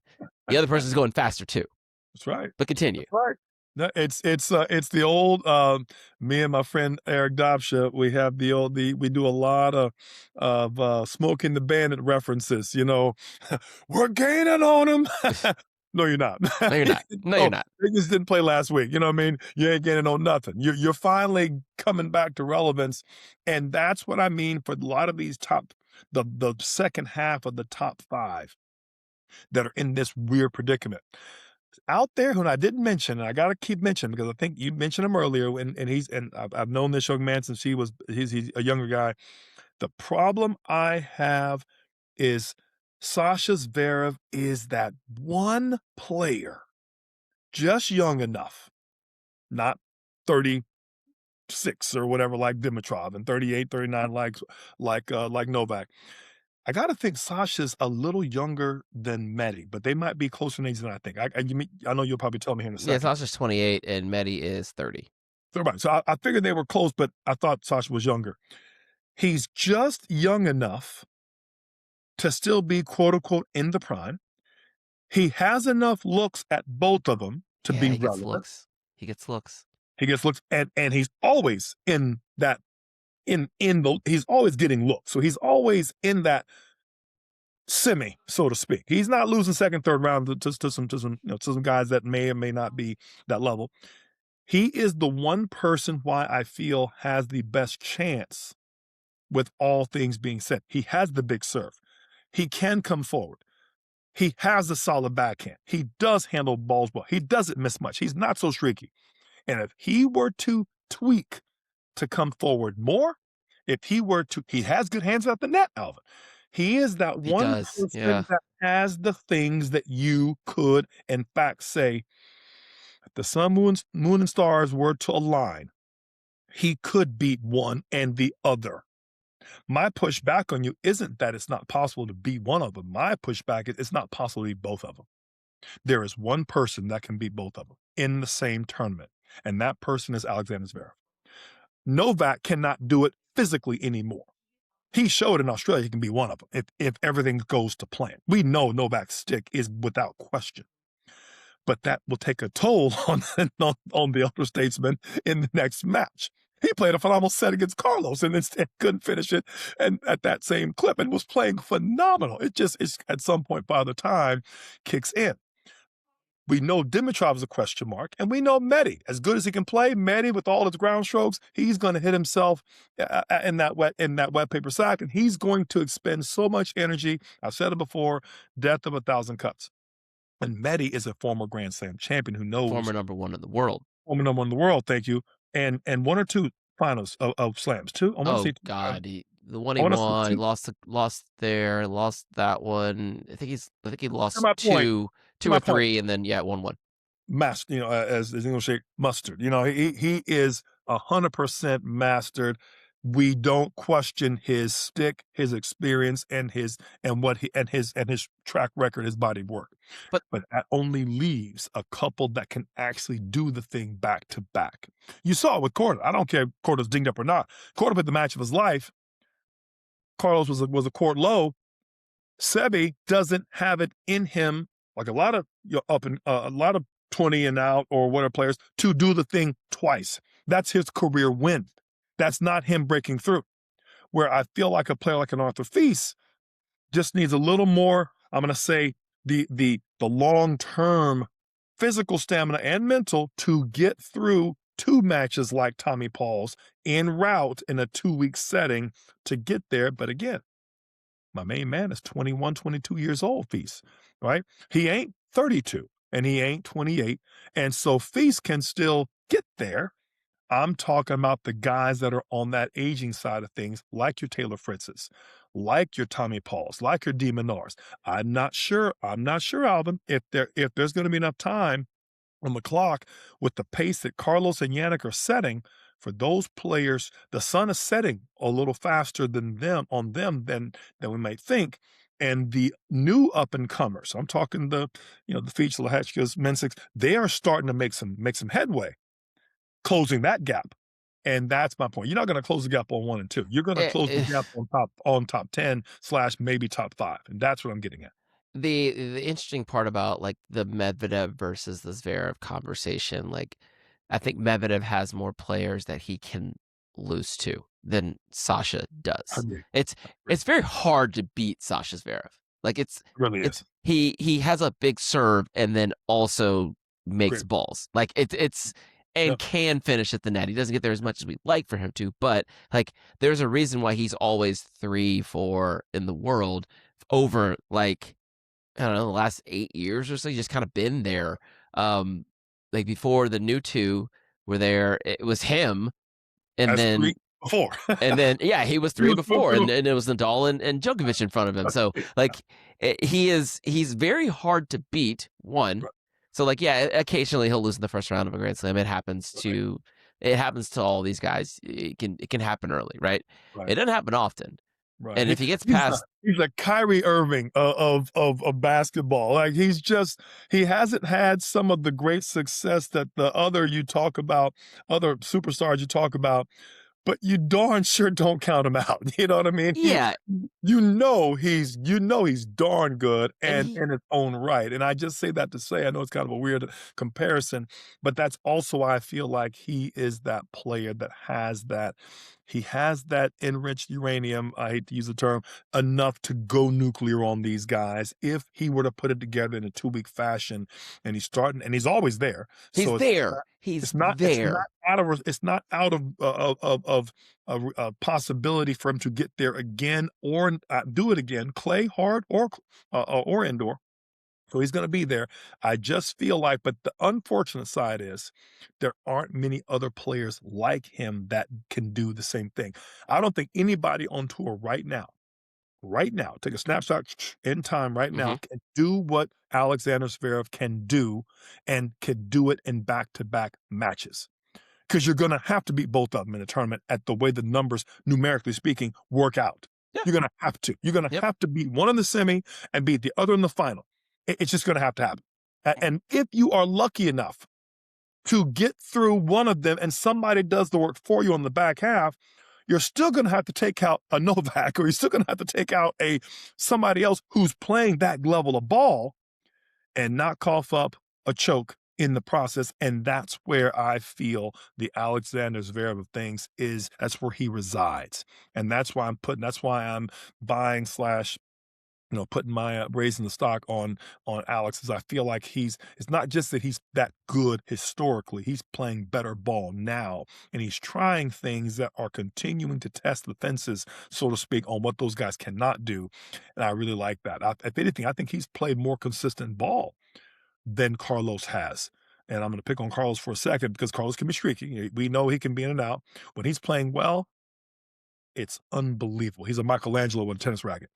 The other person's going faster too. That's right. But continue. That's right. No, it's the old me and my friend Eric Dobsha, we have we do a lot of Smoking the Bandit references, we're gaining on him. No, you're not. No, you're not. No, you're not. They just didn't play last week. You know what I mean? You ain't gaining on nothing. You're finally coming back to relevance. And that's what I mean for a lot of these the second half of the top 5 that are in this weird predicament. Out there who I didn't mention, and I got to keep mentioning because I think you mentioned him earlier, and I've known this young man since he's a younger guy. The problem I have is Sasha Zverev is that one player, just young enough, not 36 or whatever like Dimitrov, and 38, 39 like Novak. I got to think Sasha's a little younger than Medi, but they might be closer in age than I think. I know you'll probably tell me here in a second. Yeah, Sasha's 28 and Medi is 30. So I figured they were close, but I thought Sasha was younger. He's just young enough to still be, quote unquote, in the prime. He has enough looks at both of them to be relevant. He gets looks. And he's always in that. He's always getting looks. So he's always in that semi, so to speak. He's not losing second, third round to some guys that may or may not be that level. He is the one person why I feel has the best chance with all things being said. He has the big serve. He can come forward. He has a solid backhand. He does handle balls well. He doesn't miss much. He's not so streaky. And if he were to tweak to come forward more, if he were to, he has good hands at the net, Alvin. He is that He one does. Yeah. person that has the things that you could, in fact, say, if the sun, moon, and stars were to align, he could beat one and the other. My pushback on you isn't that it's not possible to beat one of them. My pushback is it's not possible to beat both of them. There is one person that can beat both of them in the same tournament, and that person is Alexander Zverev. Novak cannot do it physically anymore. He showed in Australia he can be one of them if everything goes to plan. We know Novak's stick is without question. But that will take a toll on the elder statesman in the next match. He played a phenomenal set against Carlos and instead couldn't finish it and at that same clip and was playing phenomenal. It just is at some point by the time kicks in. We know Dimitrov is a question mark, and we know Medi. As good as he can play, Medi with all his ground strokes, he's going to hit himself in that wet paper sack, and he's going to expend so much energy. I've said it before, death of 1,000 cuts. And Medi is a former Grand Slam champion who knows Former #1 in the world. former number one in the world. Thank you, and one or two finals of slams. Two. I want to Oh say two. God, the one I he want to say won, he two. lost there, lost that one. I think he To lost my point. To two my or point. three, and then yeah, won one. Master, as English say, mustard. He is 100% mastered. We don't question his stick, his experience, and his track record, his body of work. But But that only leaves a couple that can actually do the thing back to back. You saw it with Corda. I don't care if Corda's dinged up or not. Corda played the match of his life. Carlos was a court low. Sebi doesn't have it in him like a lot of a lot of 20 and out or whatever players to do the thing twice. That's his career win. That's not him breaking through. Where I feel like a player like an Arthur Feast just needs a little more, I'm going to say the long-term physical stamina and mental to get through two matches like Tommy Paul's en route in a 2-week setting to get there. But again, my main man is 21, 22 years old, Feast, right? He ain't 32 and he ain't 28. And so Feast can still get there. I'm talking about the guys that are on that aging side of things, like your Taylor Fritzes, like your Tommy Pauls, like your D Menars. I'm not sure, Alvin, if there's going to be enough time on the clock with the pace that Carlos and Jannik are setting for those players. The sun is setting a little faster than than we might think. And the new up and comers, I'm talking the Feach, Lehechkas, Mensik, they are starting to make some headway, closing that gap. And that's my point. You're not going to close the gap on 1 and 2. You're going to eh, close the eh, gap on top 10 / maybe top 5. And that's what I'm getting at. the interesting part about like the Medvedev versus the Zverev conversation, like I think Medvedev has more players that he can lose to than Sasha I does. agree. It's very hard to beat Sasha Zverev. Like It really it's is. he has a big serve and then also makes Great. balls. Like it's and Yep. can finish at the net. He doesn't get there as much as we'd like for him to, but like there's a reason why he's always 3-4 in the world over like I don't know, the last 8 years or so. He's just kind of been there. Like before the new two were there, it was him, and That's 3 then before. yeah, he was He 3 was before, 3 and it was Nadal and Djokovic in front of him. So like he's very hard to beat. One, Right, so like yeah, occasionally he'll lose in the first round of a Grand Slam. It happens to all these guys. It can happen early, right? right, It doesn't happen often, right. and if he gets He's a past he's a Kyrie Irving of basketball. Like he hasn't had some of the great success that the other other superstars you talk about, but you darn sure don't count him out. You know what I mean? yeah, He's darn good and and in its own right. And I just say that to say I know it's kind of a weird comparison, but that's also why I feel like he is that player that has that He has that enriched uranium, I hate to use the term, enough to go nuclear on these guys if he were to put it together in a 2-week fashion, and he's always there. He's So there. He's there. it's not out of a possibility for him to get there again or do it again, clay, hard, or indoor. So he's going to be there. I just feel like, but the unfortunate side is there aren't many other players like him that can do the same thing. I don't think anybody on tour right now, take a snapshot in time right now, Hmm. can do what Alexander Zverev can do and can do it in back-to-back matches. Because you're going to have to beat both of them in a tournament at the way the numbers, numerically speaking, work out. Yeah. You're going to have to. You're going to Yep. have to beat one in the semi and beat the other in the final. It's just going to happen. And if you are lucky enough to get through one of them and somebody does the work for you on the back half, you're still going to have to take out a Novak, or you're still going to have to take out somebody else who's playing that level of ball and not cough up a choke in the process. And that's where I feel the Alexander Zverev of things that's where he resides. And that's why I'm buying slash putting my raising the stock on Alex, is I feel like it's not just that he's that good historically, he's playing better ball now, and he's trying things that are continuing to test the fences, so to speak, on what those guys cannot do. And I really like that. If anything, I think he's played more consistent ball than Carlos has. And I'm going to pick on Carlos for a second because Carlos can be streaky. We know he can be in and out. When he's playing well, it's unbelievable. He's a Michelangelo with a tennis racket.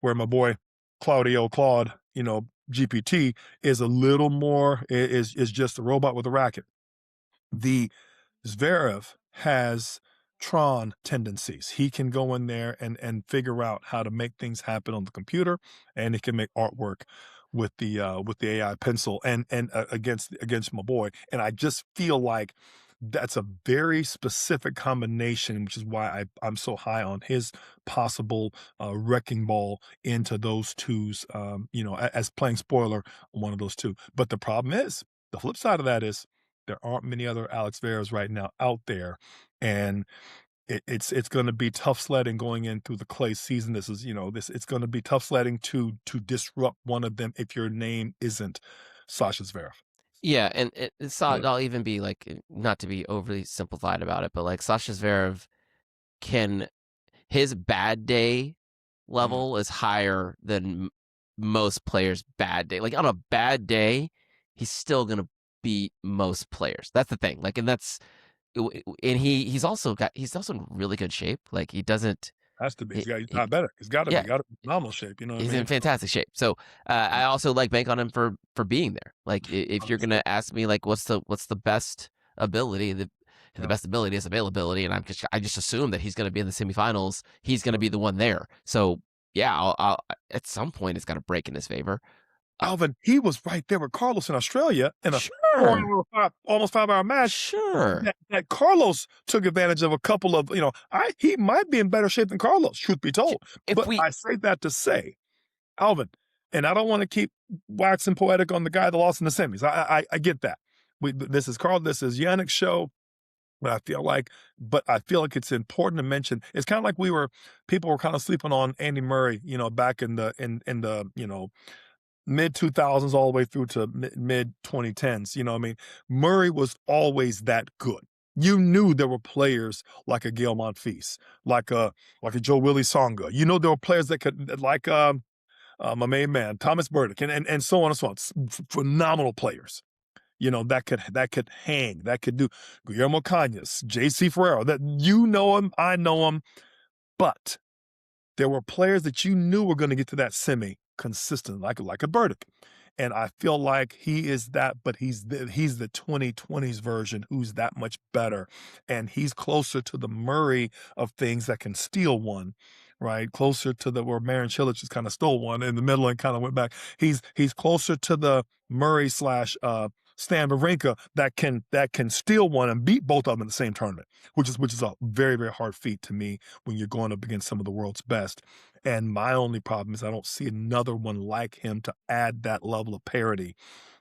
Where my boy Claude, GPT is a little more, is just a robot with a racket. The Zverev has Tron tendencies. He can go in there and figure out how to make things happen on the computer, and he can make artwork with the AI pencil and against my boy. And I just feel like that's a very specific combination, which is why I'm so high on his possible wrecking ball into those twos, as playing spoiler on one of those two. But the problem is, the flip side of that is there aren't many other Alex Verevs right now out there, and it's going to be tough sledding going in through the clay season. It's going to be tough sledding to disrupt one of them if your name isn't Sasha Zverev. Yeah, and I'll even be like, not to be overly simplified about it, but like Sasha Zverev can his bad day Mm. level is higher than most players' bad day. Like on a bad day, he's still gonna beat most players. That's the thing. Like, and he's also in really good shape. Like he doesn't. Has to be. He, He's he, not better. He's got to be. yeah, Got to be phenomenal shape. You know what I he's in mean? fantastic shape. So I also like bank on him for being there. Like if you're gonna ask me like what's the best ability, the Yeah. best ability is availability, and I just assume that he's gonna be in the semifinals. He's gonna be the one there. So yeah, I'll at some point it's got to break in his favor. Alvin, he was right there with Carlos in Australia in a Sure, almost 5-hour match. sure. That Carlos took advantage of a couple of, he might be in better shape than Carlos, truth be told. If But we I say that to say, Alvin, and I don't want to keep waxing poetic on the guy that lost in the semis. I get that. This is Jannik's show. But I feel like it's important to mention. It's kind of like people were kind of sleeping on Andy Murray, back in the mid 2000s all the way through to mid 2010s. You know what I mean? Murray was always that good. You knew there were players like a Gael Monfils, like a Joe Willie Songa. There were players that could, like my main man Thomas Burdick, and so on and so on. Phenomenal players. That could hang, that could do. Guillermo Cañas, J.C. Ferrero. That him, I know him, but there were players that you knew were going to get to that semi consistent, like a Burdick. And I feel like he is that, but he's the 2020s version who's that much better. And he's closer to the Murray of things that can steal one, right? Closer to where Marin Cilic just kind of stole one in the middle and kind of went back. He's closer to the Murray slash Stan Wawrinka that can steal one and beat both of them in the same tournament, which is a very, very hard feat to me when you're going up against some of the world's best. And my only problem is I don't see another one like him to add that level of parity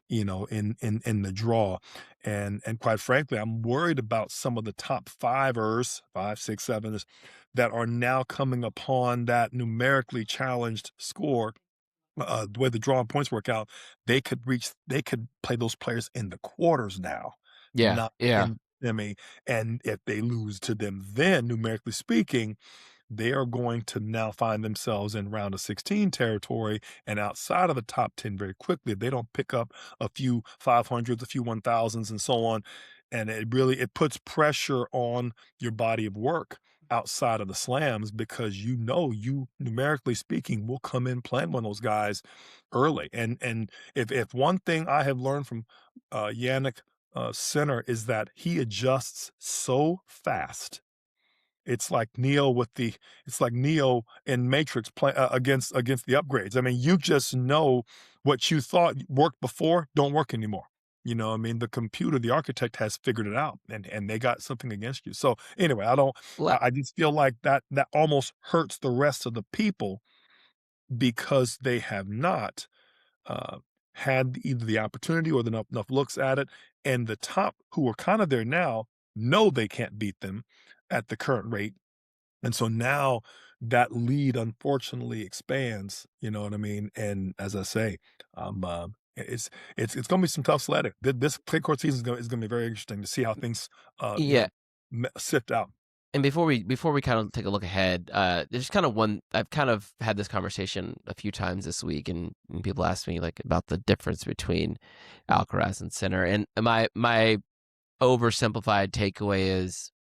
in the draw. And quite frankly, I'm worried about some of the top fivers, 5, 6, 7s, that are now coming upon that numerically challenged score. The way the draw and points work out, they could play those players in the quarters now, Yeah, not yeah. in semi. And if they lose to them, then numerically speaking, they are going to now find themselves in round of 16 territory and outside of the top 10 very quickly. If they don't pick up a few 500s, a few 1000s, and so on. And it puts pressure on your body of work outside of the slams, because you numerically speaking will come in playing one of those guys early. And if one thing I have learned from Jannik Sinner is that he adjusts so fast. It's like Neo in Matrix play against the upgrades. I mean, you just know what you thought worked before don't work anymore. I mean, the computer, the architect has figured it out, and they got something against you. So anyway, La- I just feel like that almost hurts the rest of the people, because they have not uh, had either the opportunity or the enough looks at it. And the top, who are kind of there now, know they can't beat them at the current rate, and so now that lead unfortunately expands, you know what I mean? And as I say, it's gonna be some tough sledding. This clay court season is gonna be very interesting to see how things, yeah. sift out. And before we kind of take a look ahead, there's kind of one I've kind of had this conversation a few times this week, and people ask me like about the difference between Alcaraz and Sinner, and my oversimplified takeaway is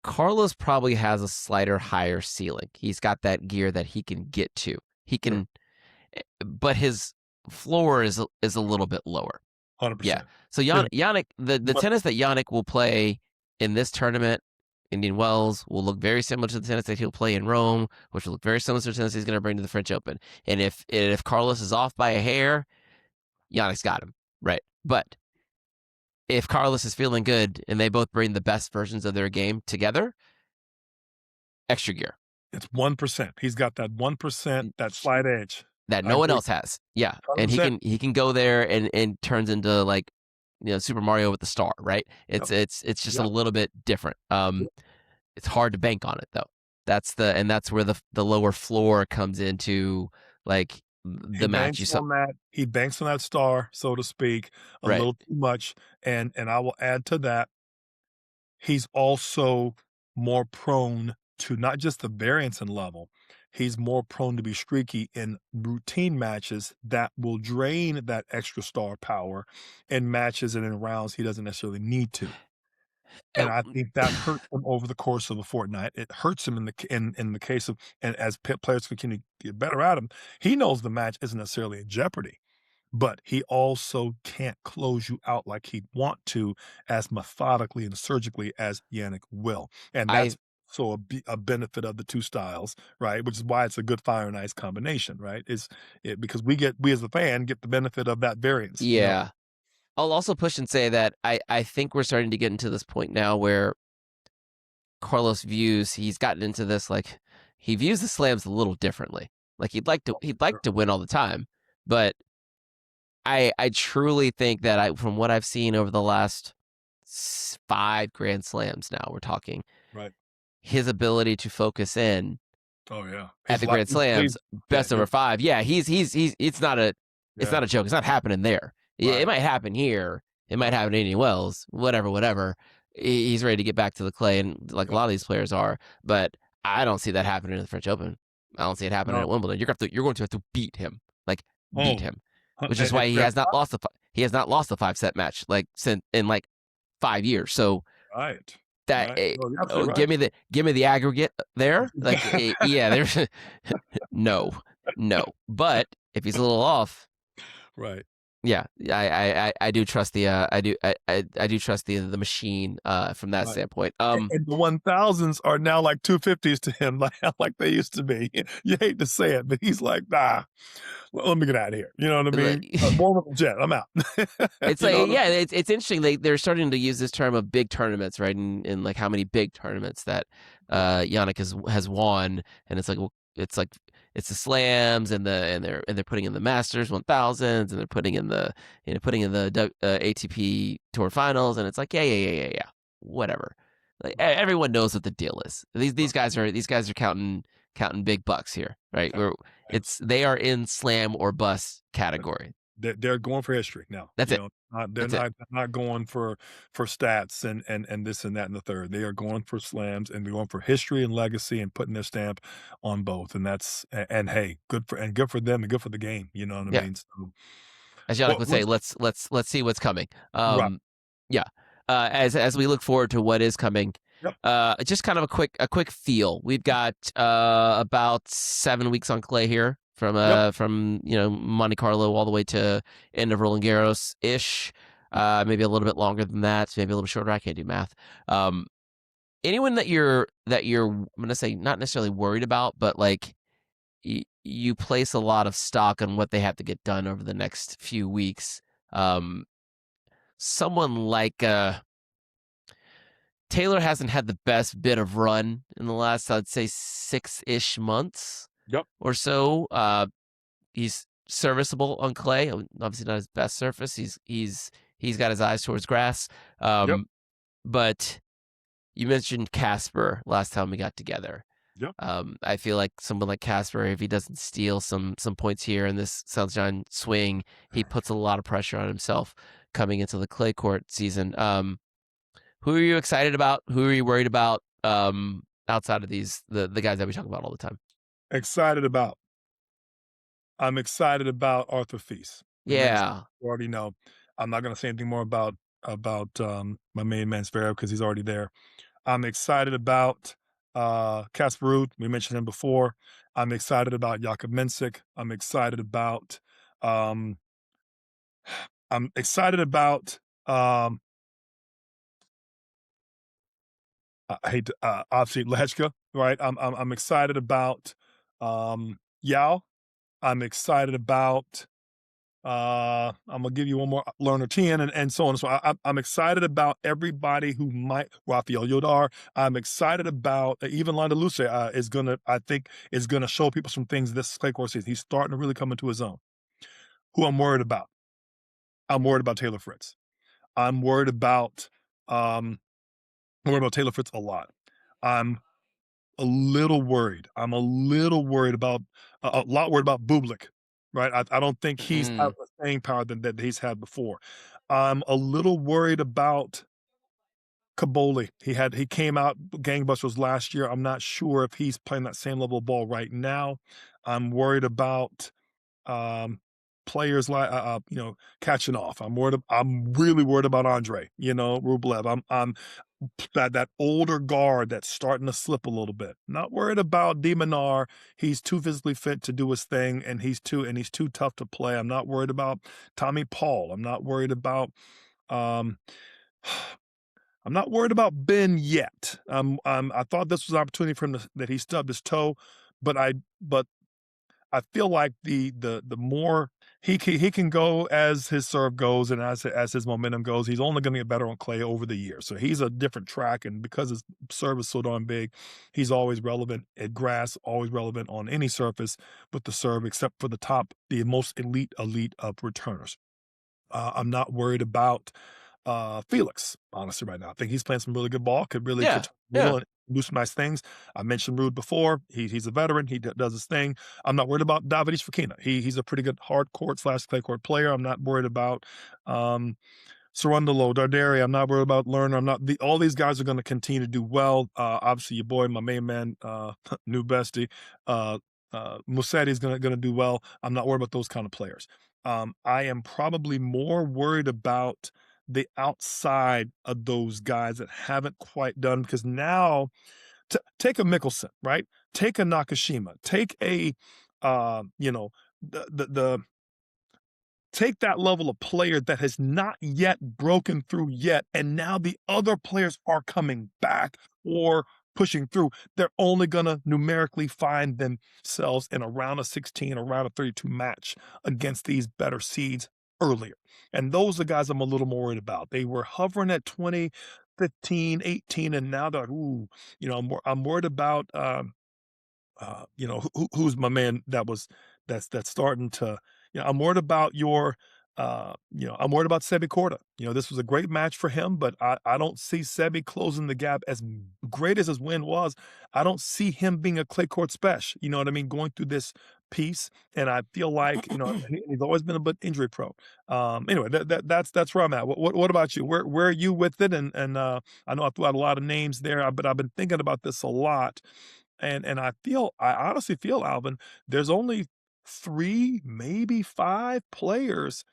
Carlos probably has a slighter higher ceiling. He's got that gear that he can get to. He Sure. can, but his floor is a little bit lower. Yeah. 100%. So His Jannik, the but tennis that Jannik will play in this tournament, Indian Wells, will look very similar to the tennis that he'll play in Rome, which will look very similar to the tennis he's going to bring to the French Open. And if Carlos is off by a hair, Jannik's got him, right? But if Carlos is feeling good and they both bring the best versions of their game together, extra gear It's 1%. He's got that 1%, that slight edge. that I no one agree. else has. Yeah, and he 100%. can go there and turns into like Super Mario with the star, right? Yep. It's just a Yep. little bit different. Yep. It's hard to bank on it though. That's where the lower floor comes into like He the match you banks saw. on that. He banks on that star, so to speak, a Right. little too much. And I will add to that, he's also more prone to not just the variance in level, he's more prone to be streaky in routine matches that will drain that extra star power in matches and in rounds he doesn't necessarily need to. And I think that hurts him over the course of a fortnight. It hurts him in the case of, and as players continue to get better at him, he knows the match isn't necessarily in jeopardy, but he also can't close you out like he'd want to, as methodically and surgically as Yannick will. And I that's so a benefit of the two styles, right? Which is why it's a good fire and ice combination, right? Because we as the fan get the benefit of that variance, yeah. I'll also push and say that I think we're starting to get into this point now where Carlos he's gotten into this like he views the slams a little differently. Like he'd like to win all the time, but I truly think that from what I've seen over the last 5 Grand Slams now, we're talking, Right. his ability to focus in Oh yeah. at the Grand Slams, Yeah, best over 5. Yeah, he's it's not a yeah. joke. It's not happening there. It Right. might happen here. It might happen in Indian Wells. Whatever. He's ready to get back to the clay, and like a Yep. lot of these players are. But I don't see that happening in the French Open. I don't see it happening No. at Wimbledon. You're going to have to beat him, like beat Oh, him, which is why he has not lost the 5-set match like in like 5 years. So right. that Right. No, you're absolutely right. give me the aggregate there. Like yeah, there's no. But if he's a little off, Right. yeah, I do trust the I do trust the machine from that Right. standpoint. And the 1000s are now like 250s to him, like they used to be. You hate to say it, but he's like, "Nah, let me get out of here." You know what I mean? More jet, I'm out. It's You know like what I mean? it's interesting. They're starting to use this term of big tournaments, right? And like how many big tournaments that Jannik has won, and it's like, well, it's like it's the slams and they're putting in the Masters 1000s and they're putting in the ATP Tour Finals, and it's like yeah, whatever. Like Right. everyone knows what the deal is. These Right. guys are counting big bucks here, right? Right. They are in slam or bust That's right. category. They're going for history now, That's it. they're That's it. not going for stats and this and that and the third. They are going for slams, and they're going for history and legacy and putting their stamp on both, and that's and hey, good for them and good for the game, you know what I Yeah. mean? So, As Jannik would say, what's let's see what's coming. right. Yeah. As we look forward to what is coming, Yep, just kind of a quick feel. We've got about 7 weeks on clay here yep. from Monte Carlo all the way to end of Roland Garros ish. Maybe a little bit longer than that, maybe a little shorter. I can't do math. Anyone that you're I'm gonna say not necessarily worried about, but like you place a lot of stock on what they have to get done over the next few weeks. Um, Someone like Taylor hasn't had the best bit of run in the last, I'd say, 6-ish months Yep, or so. He's serviceable on clay. Obviously, not his best surface. He's got his eyes towards grass. yep, But you mentioned Casper last time we got together. yep. I feel like someone like Casper, if he doesn't steal some points here in this Sunshine swing, he puts a lot of pressure on himself coming into the clay court season. Who are you excited about? Who are you worried about? Outside of the guys that we talk about all the time. Excited about I'm excited about Arthur Feast. We mentioned Yeah. you already know. I'm not gonna say anything more about my main man Zverev because he's already there. I'm excited about Casper Ruud. We mentioned him before. I'm excited about Jakub Mensik. Um, I'm excited about I hate to, obviously Lechka, right? I'm excited about Yao. I'm excited about I'm gonna give you one more learner 10 and so on and so on. I'm excited about everybody who might Rafael Yodar. I'm excited about even Landa Luce is gonna I think is gonna show people some things this clay court season. He's starting to really come into his own. Who I'm worried about? I'm worried about Taylor Fritz. I'm worried about um I'm worried about Taylor Fritz a lot. I'm a little worried. I'm a little worried about a lot worried about Bublik, right? I don't think he's Mm, had the staying power that he's had before. I'm a little worried about Kaboli. He came out gangbusters last year. I'm not sure if he's playing that same level of ball right now. I'm worried about um, players like catching off. I'm really worried about Andre. Rublev. I'm that older guard that's starting to slip a little bit. Not worried about Demonar. He's too physically fit to do his thing, and he's too tough to play. I'm not worried about Tommy Paul. I'm not worried about. Um, I'm not worried about Ben yet. I thought this was an opportunity for him that he stubbed his toe, but I feel like the more he can go as his serve goes and as his momentum goes, he's only going to get better on clay over the years. So he's a different track, and because his serve is so darn big, he's always relevant at grass, always relevant on any surface with the serve, except for the most elite of returners. I'm not worried about Felix, honestly, right now. I think he's playing some really good ball, could yeah. turn the Yeah. needle and do some nice things. I mentioned Rude before. He's a veteran. He does his thing. I'm not worried about Davidis Fokina. He's a pretty good hard court / clay court player. I'm not worried about um, Sarundalo, Darderi. I'm not worried about Lerner. All these guys are going to continue to do well. Obviously, your boy, my main man, new bestie, uh, Musetti is going to do well. I'm not worried about those kind of players. I am probably more worried about the outside of those guys that haven't quite done because now take a Mickelson, right? Take a Nakashima, take a the take that level of player that has not yet broken through yet, and now the other players are coming back or pushing through. They're only going to numerically find themselves in a round of 16, a round of 32 match against these better seeds earlier. And those are the guys I'm a little more worried about. They were hovering at 20, 15, 18, and now they're, I'm worried about who's my man that's starting to, I'm worried about I'm worried about Sebi Korda. This was a great match for him, but I don't see Sebi closing the gap as great as his win was. I don't see him being a clay court special. You know what I mean? Going through this piece, and I feel like he's always been a bit injury prone. Anyway, that's where I'm at. What about you? Where are you with it? And I know I threw out a lot of names there, but I've been thinking about this a lot. And I honestly feel, Alvin, there's only 3, maybe 5 players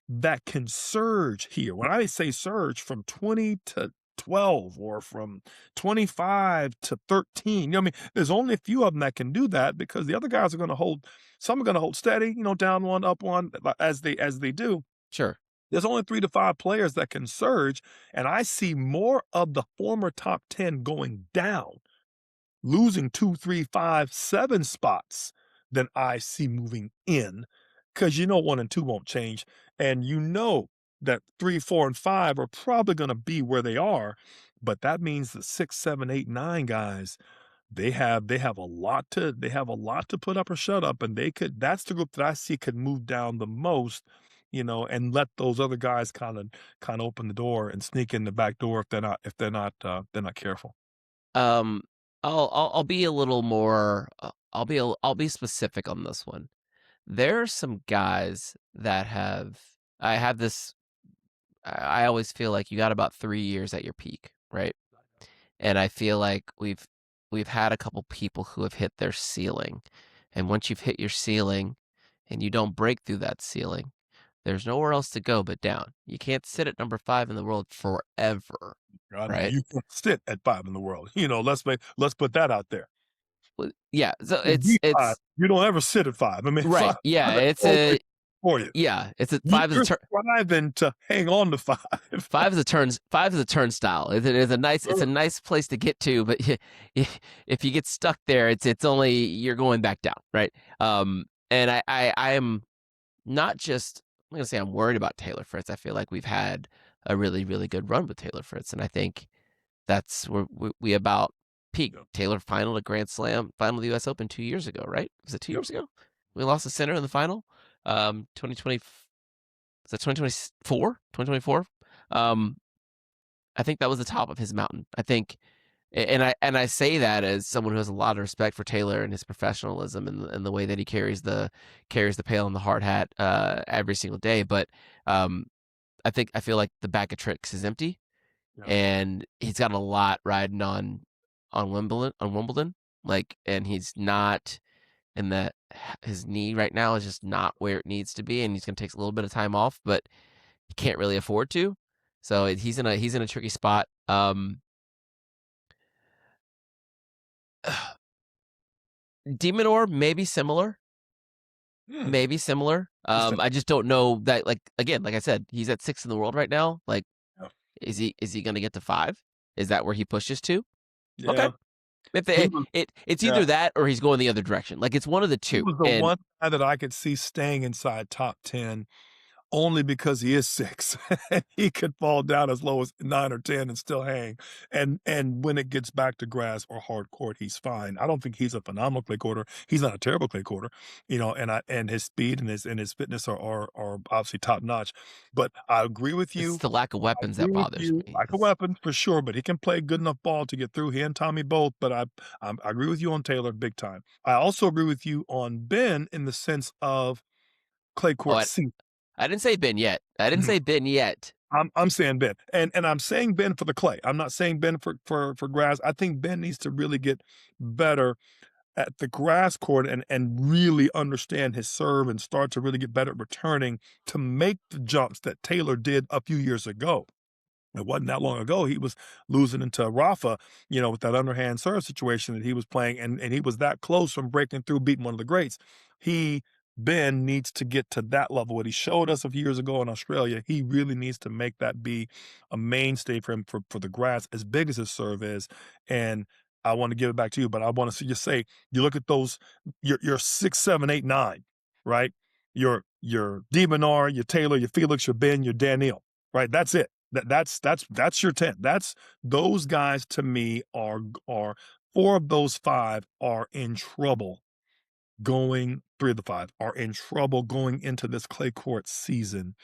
that can surge here. When I say surge, from 20 to 12 or from 25 to 13. I mean, there's only a few of them that can do that, because the other guys are gonna hold some are gonna hold steady, down one, up one, as they do. Sure. There's only 3 to 5 players that can surge, and I see more of the former top 10 going down, losing 2, 3, 5, 7 spots than I see moving in, because 1 and 2 won't change, and that 3, 4, and 5 are probably gonna be where they are, but that means the 6, 7, 8, 9 guys, they have a lot to put up or shut up, and that's the group that I see could move down the most, and let those other guys kinda open the door and sneak in the back door if they're not careful. Um, I'll be a little more. I'll be specific on this one. There are some guys that have. I have this. I always feel like you got about 3 years at your peak, right? And I feel like we've had a couple people who have hit their ceiling, and once you've hit your ceiling, and you don't break through that ceiling, there's nowhere else to go but down. You can't sit at number 5 in the world forever, I know right? you can't sit at 5 in the world. Let's put that out there. Well, yeah, so To be 5, it's you don't ever sit at 5. I mean, right. 5 Yeah, is always for you. it's a 5 is a You're turn. striving to hang on to 5. 5 is a turnstile. It is a nice. It's a nice place to get to, but if you get stuck there, it's only you're going back down, right? And I am not just. I'm gonna say I'm worried about Taylor Fritz. I feel like we've had a really really good run with Taylor Fritz, and I think that's where we about peaked. Yep, Taylor final at Grand Slam, final of the U.S. Open 2 years ago, right? Was it two yep. years ago? We lost the center in the final. 2020. Was that 2024? 2024? Um, I think that was the top of his mountain. I think, and I say that as someone who has a lot of respect for Taylor and his professionalism and the way that he carries the pail and the hard hat every single day. But I feel like the bag of tricks is empty, Yeah. and he's got a lot riding on Wimbledon. Like, and he's not in that his knee right now is just not where it needs to be, and he's going to take a little bit of time off, but he can't really afford to. So he's in a tricky spot. Demonor Hmm, maybe similar. interesting. I just don't know that. Like again, like I said, he's at 6 in the world right now. Like, Yeah. is he going to get to 5? Is that where he pushes to? Okay, Yeah. if He they, was it's yeah. either that or he's going the other direction. Like it's one of the He two. was the And one guy that I could see staying inside top 10, only because he is 6. He could fall down as low as 9 or 10 and still hang, and when it gets back to grass or hard court, he's fine. I don't think he's a phenomenal clay courter. He's not a terrible clay courter, and his speed and his fitness are obviously top notch. But I agree with it's you. the lack of I weapons that agree with bothers you. me. Like a weapon for sure, but he can play good enough ball to get through. He and Tommy both, but I agree with you on Taylor big time. I also agree with you on Ben in the sense of clay Oh, court season. I didn't say Ben yet. I didn't say Ben yet. I'm saying Ben, and I'm saying Ben for the clay. I'm not saying Ben for grass. I think Ben needs to really get better at the grass court and really understand his serve and start to really get better at returning to make the jumps that Taylor did a few years ago. It wasn't that long ago. He was losing into Rafa, with that underhand serve situation that he was playing, and he was that close from breaking through, beating one of the greats. He, Ben, needs to get to that level. What he showed us a few years ago in Australia, he really needs to make that be a mainstay for him for the grass, as big as his serve is. And I want to give it back to you, but I want to just say, you look at those, your 6, 7, 8, 9, right? Your Demonar, your Taylor, your Felix, your Ben, your Daniil, right? That's it. That's your 10. Those guys to me are 4 of those 5 are in trouble going 3 of the 5 are in trouble going into this clay court season.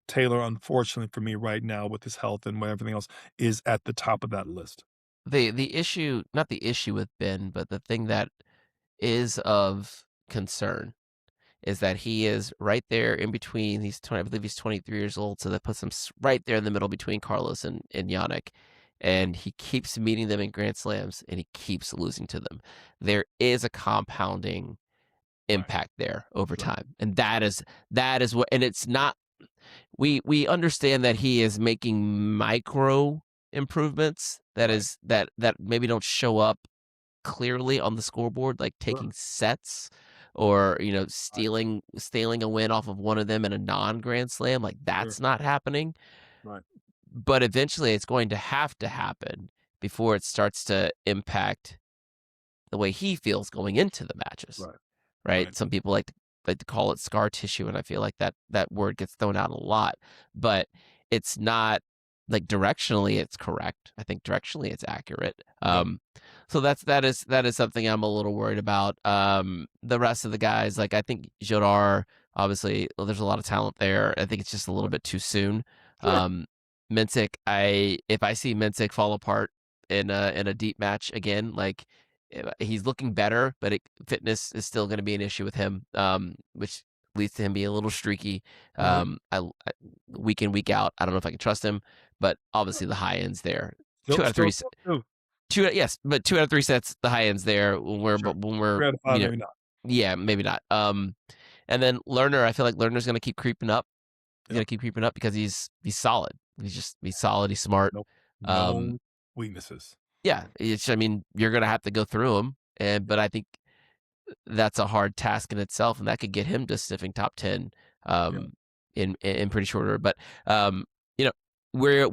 Taylor, unfortunately for me right now with his health and everything else, is at the top of that list. The issue, not the issue with Ben, but the thing that is of concern is that he is right there in between. He's 20, I believe he's 23 years old, so that puts him right there in the middle between Carlos and Jannik. And he keeps meeting them in Grand Slams, and he keeps losing to them. There is a compounding Right, impact there over right, time, and that is what. And it's not. We understand that he is making micro improvements. That right. is that maybe don't show up clearly on the scoreboard, like Sure, taking sets or, right, stealing a win off of one of them in a non-grand slam, like, sure, that's not happening, right, but eventually it's going to have to happen before it starts to impact the way he feels going into the matches. right, Right? right. Some people like to call it scar tissue, and I feel like that word gets thrown out a lot, but it's not like directionally it's correct. I think directionally it's accurate. Yep, So that is something I'm a little worried about. The rest of the guys, like I think Jodar, obviously, well, there's a lot of talent there. I think it's just a little right. bit too soon. Sure. Mensik, if I see Mensik fall apart in a deep match again, like he's looking better, but fitness is still going to be an issue with him, which leads to him being a little streaky. Right. Week in, week out. I don't know if I can trust him, but obviously the high end's there. Still Two out of still three, tough too. yes, but 2 out of 3 sets, the high end's there. Sure. When we're 3 out of 5, maybe not. yeah, maybe not. And then Lerner, I feel like Lerner's going to keep creeping up. He's Yep. going to keep creeping up because he's solid. He's solid. He's smart. Nope. Um, No weaknesses. yeah, I mean, you're going to have to go through him, but I think that's a hard task in itself, and that could get him to sniffing top 10 Yeah. um, in pretty short order. But you know, we're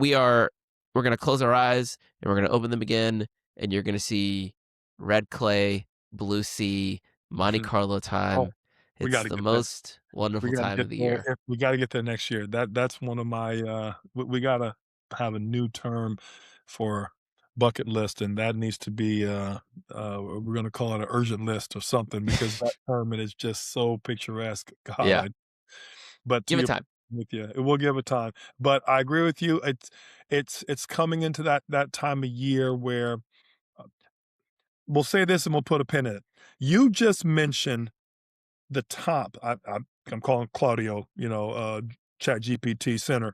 gonna close our eyes and we're gonna open them again, and you're gonna see red clay, blue sea, Monte Mhm. Carlo Oh, time. we It's gotta the get there. most We wonderful gotta time get of the there year. if we gotta get there next year. That's one of my, we gotta have a new term for bucket list, and that needs to be, we're gonna call it an urgent list or something because that tournament is just so picturesque. Yeah, God, but to give it your time. with you, it will give it time. But I agree with you. It's coming into that time of year where, uh, we'll say this and we'll put a pin in it. You just mentioned the top. I'm calling Claudio, Chat GPT center.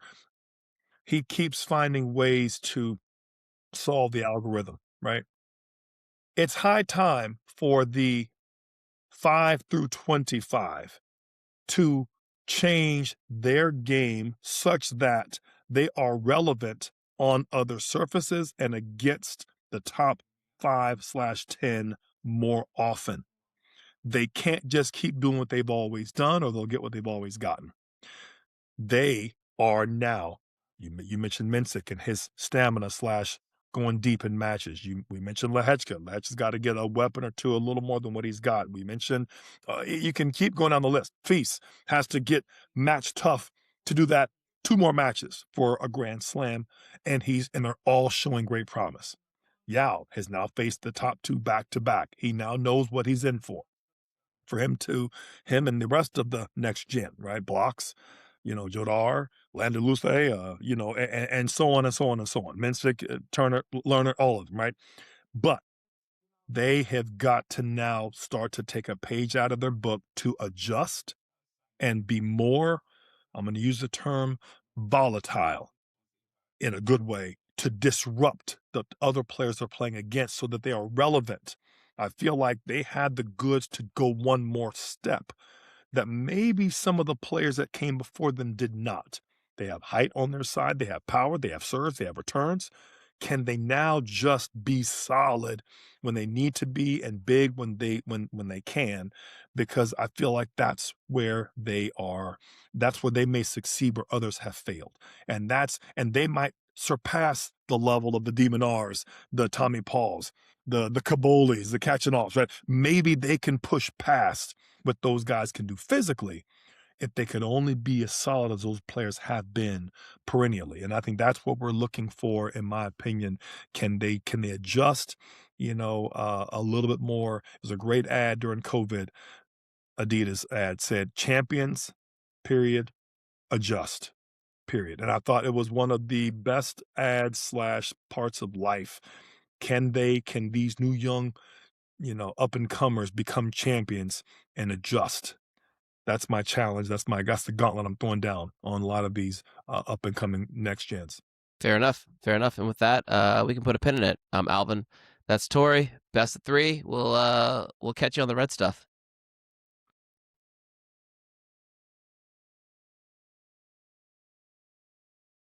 He keeps finding ways to solve the algorithm, right? It's high time for the 5 through 25 to change their game such that they are relevant on other surfaces and against the top 5/10 more often. They can't just keep doing what they've always done or they'll get what they've always gotten. They are now, you mentioned Mensik and his stamina slash going deep in matches. We mentioned Lehechka. Lehechka's got to get a weapon or two, a little more than what he's got. We mentioned, you can keep going down the list. Feast has to get match tough to do that 2 more matches for a Grand Slam, and they're all showing great promise. Yao has now faced the top 2 back to back. He now knows what he's in for him and the rest of the next gen, right? Blocks, Jodar, Lander Luce, and so on and so on and so on. Mensik, Turner, Lerner, all of them, right? But they have got to now start to take a page out of their book to adjust and be more, I'm going to use the term volatile in a good way to disrupt the other players they're playing against so that they are relevant. I feel like they had the goods to go one more step that maybe some of the players that came before them did not. They have height on their side, they have power, they have serves, they have returns. Can they now just be solid when they need to be and big when they can? Because I feel like that's where they may succeed where others have failed. And they might surpass the level of the Demonars, the Tommy Pauls, the Cabolis, the catching offs, right? Maybe they can push past what those guys can do physically if they could only be as solid as those players have been perennially. And I think that's what we're looking for, in my opinion. Can they adjust? a little bit more. It was a great ad during COVID. Adidas ad said, "Champions, period, adjust, period." And I thought it was one of the best ads slash parts of life. Can these new young, up and comers become champions and adjust? That's my challenge. That's the gauntlet I'm throwing down on a lot of these up and coming next gens. Fair enough. Fair enough. And with that, we can put a pin in it. I'm Alvin. That's Tori. Best of three. We'll catch you on the red stuff.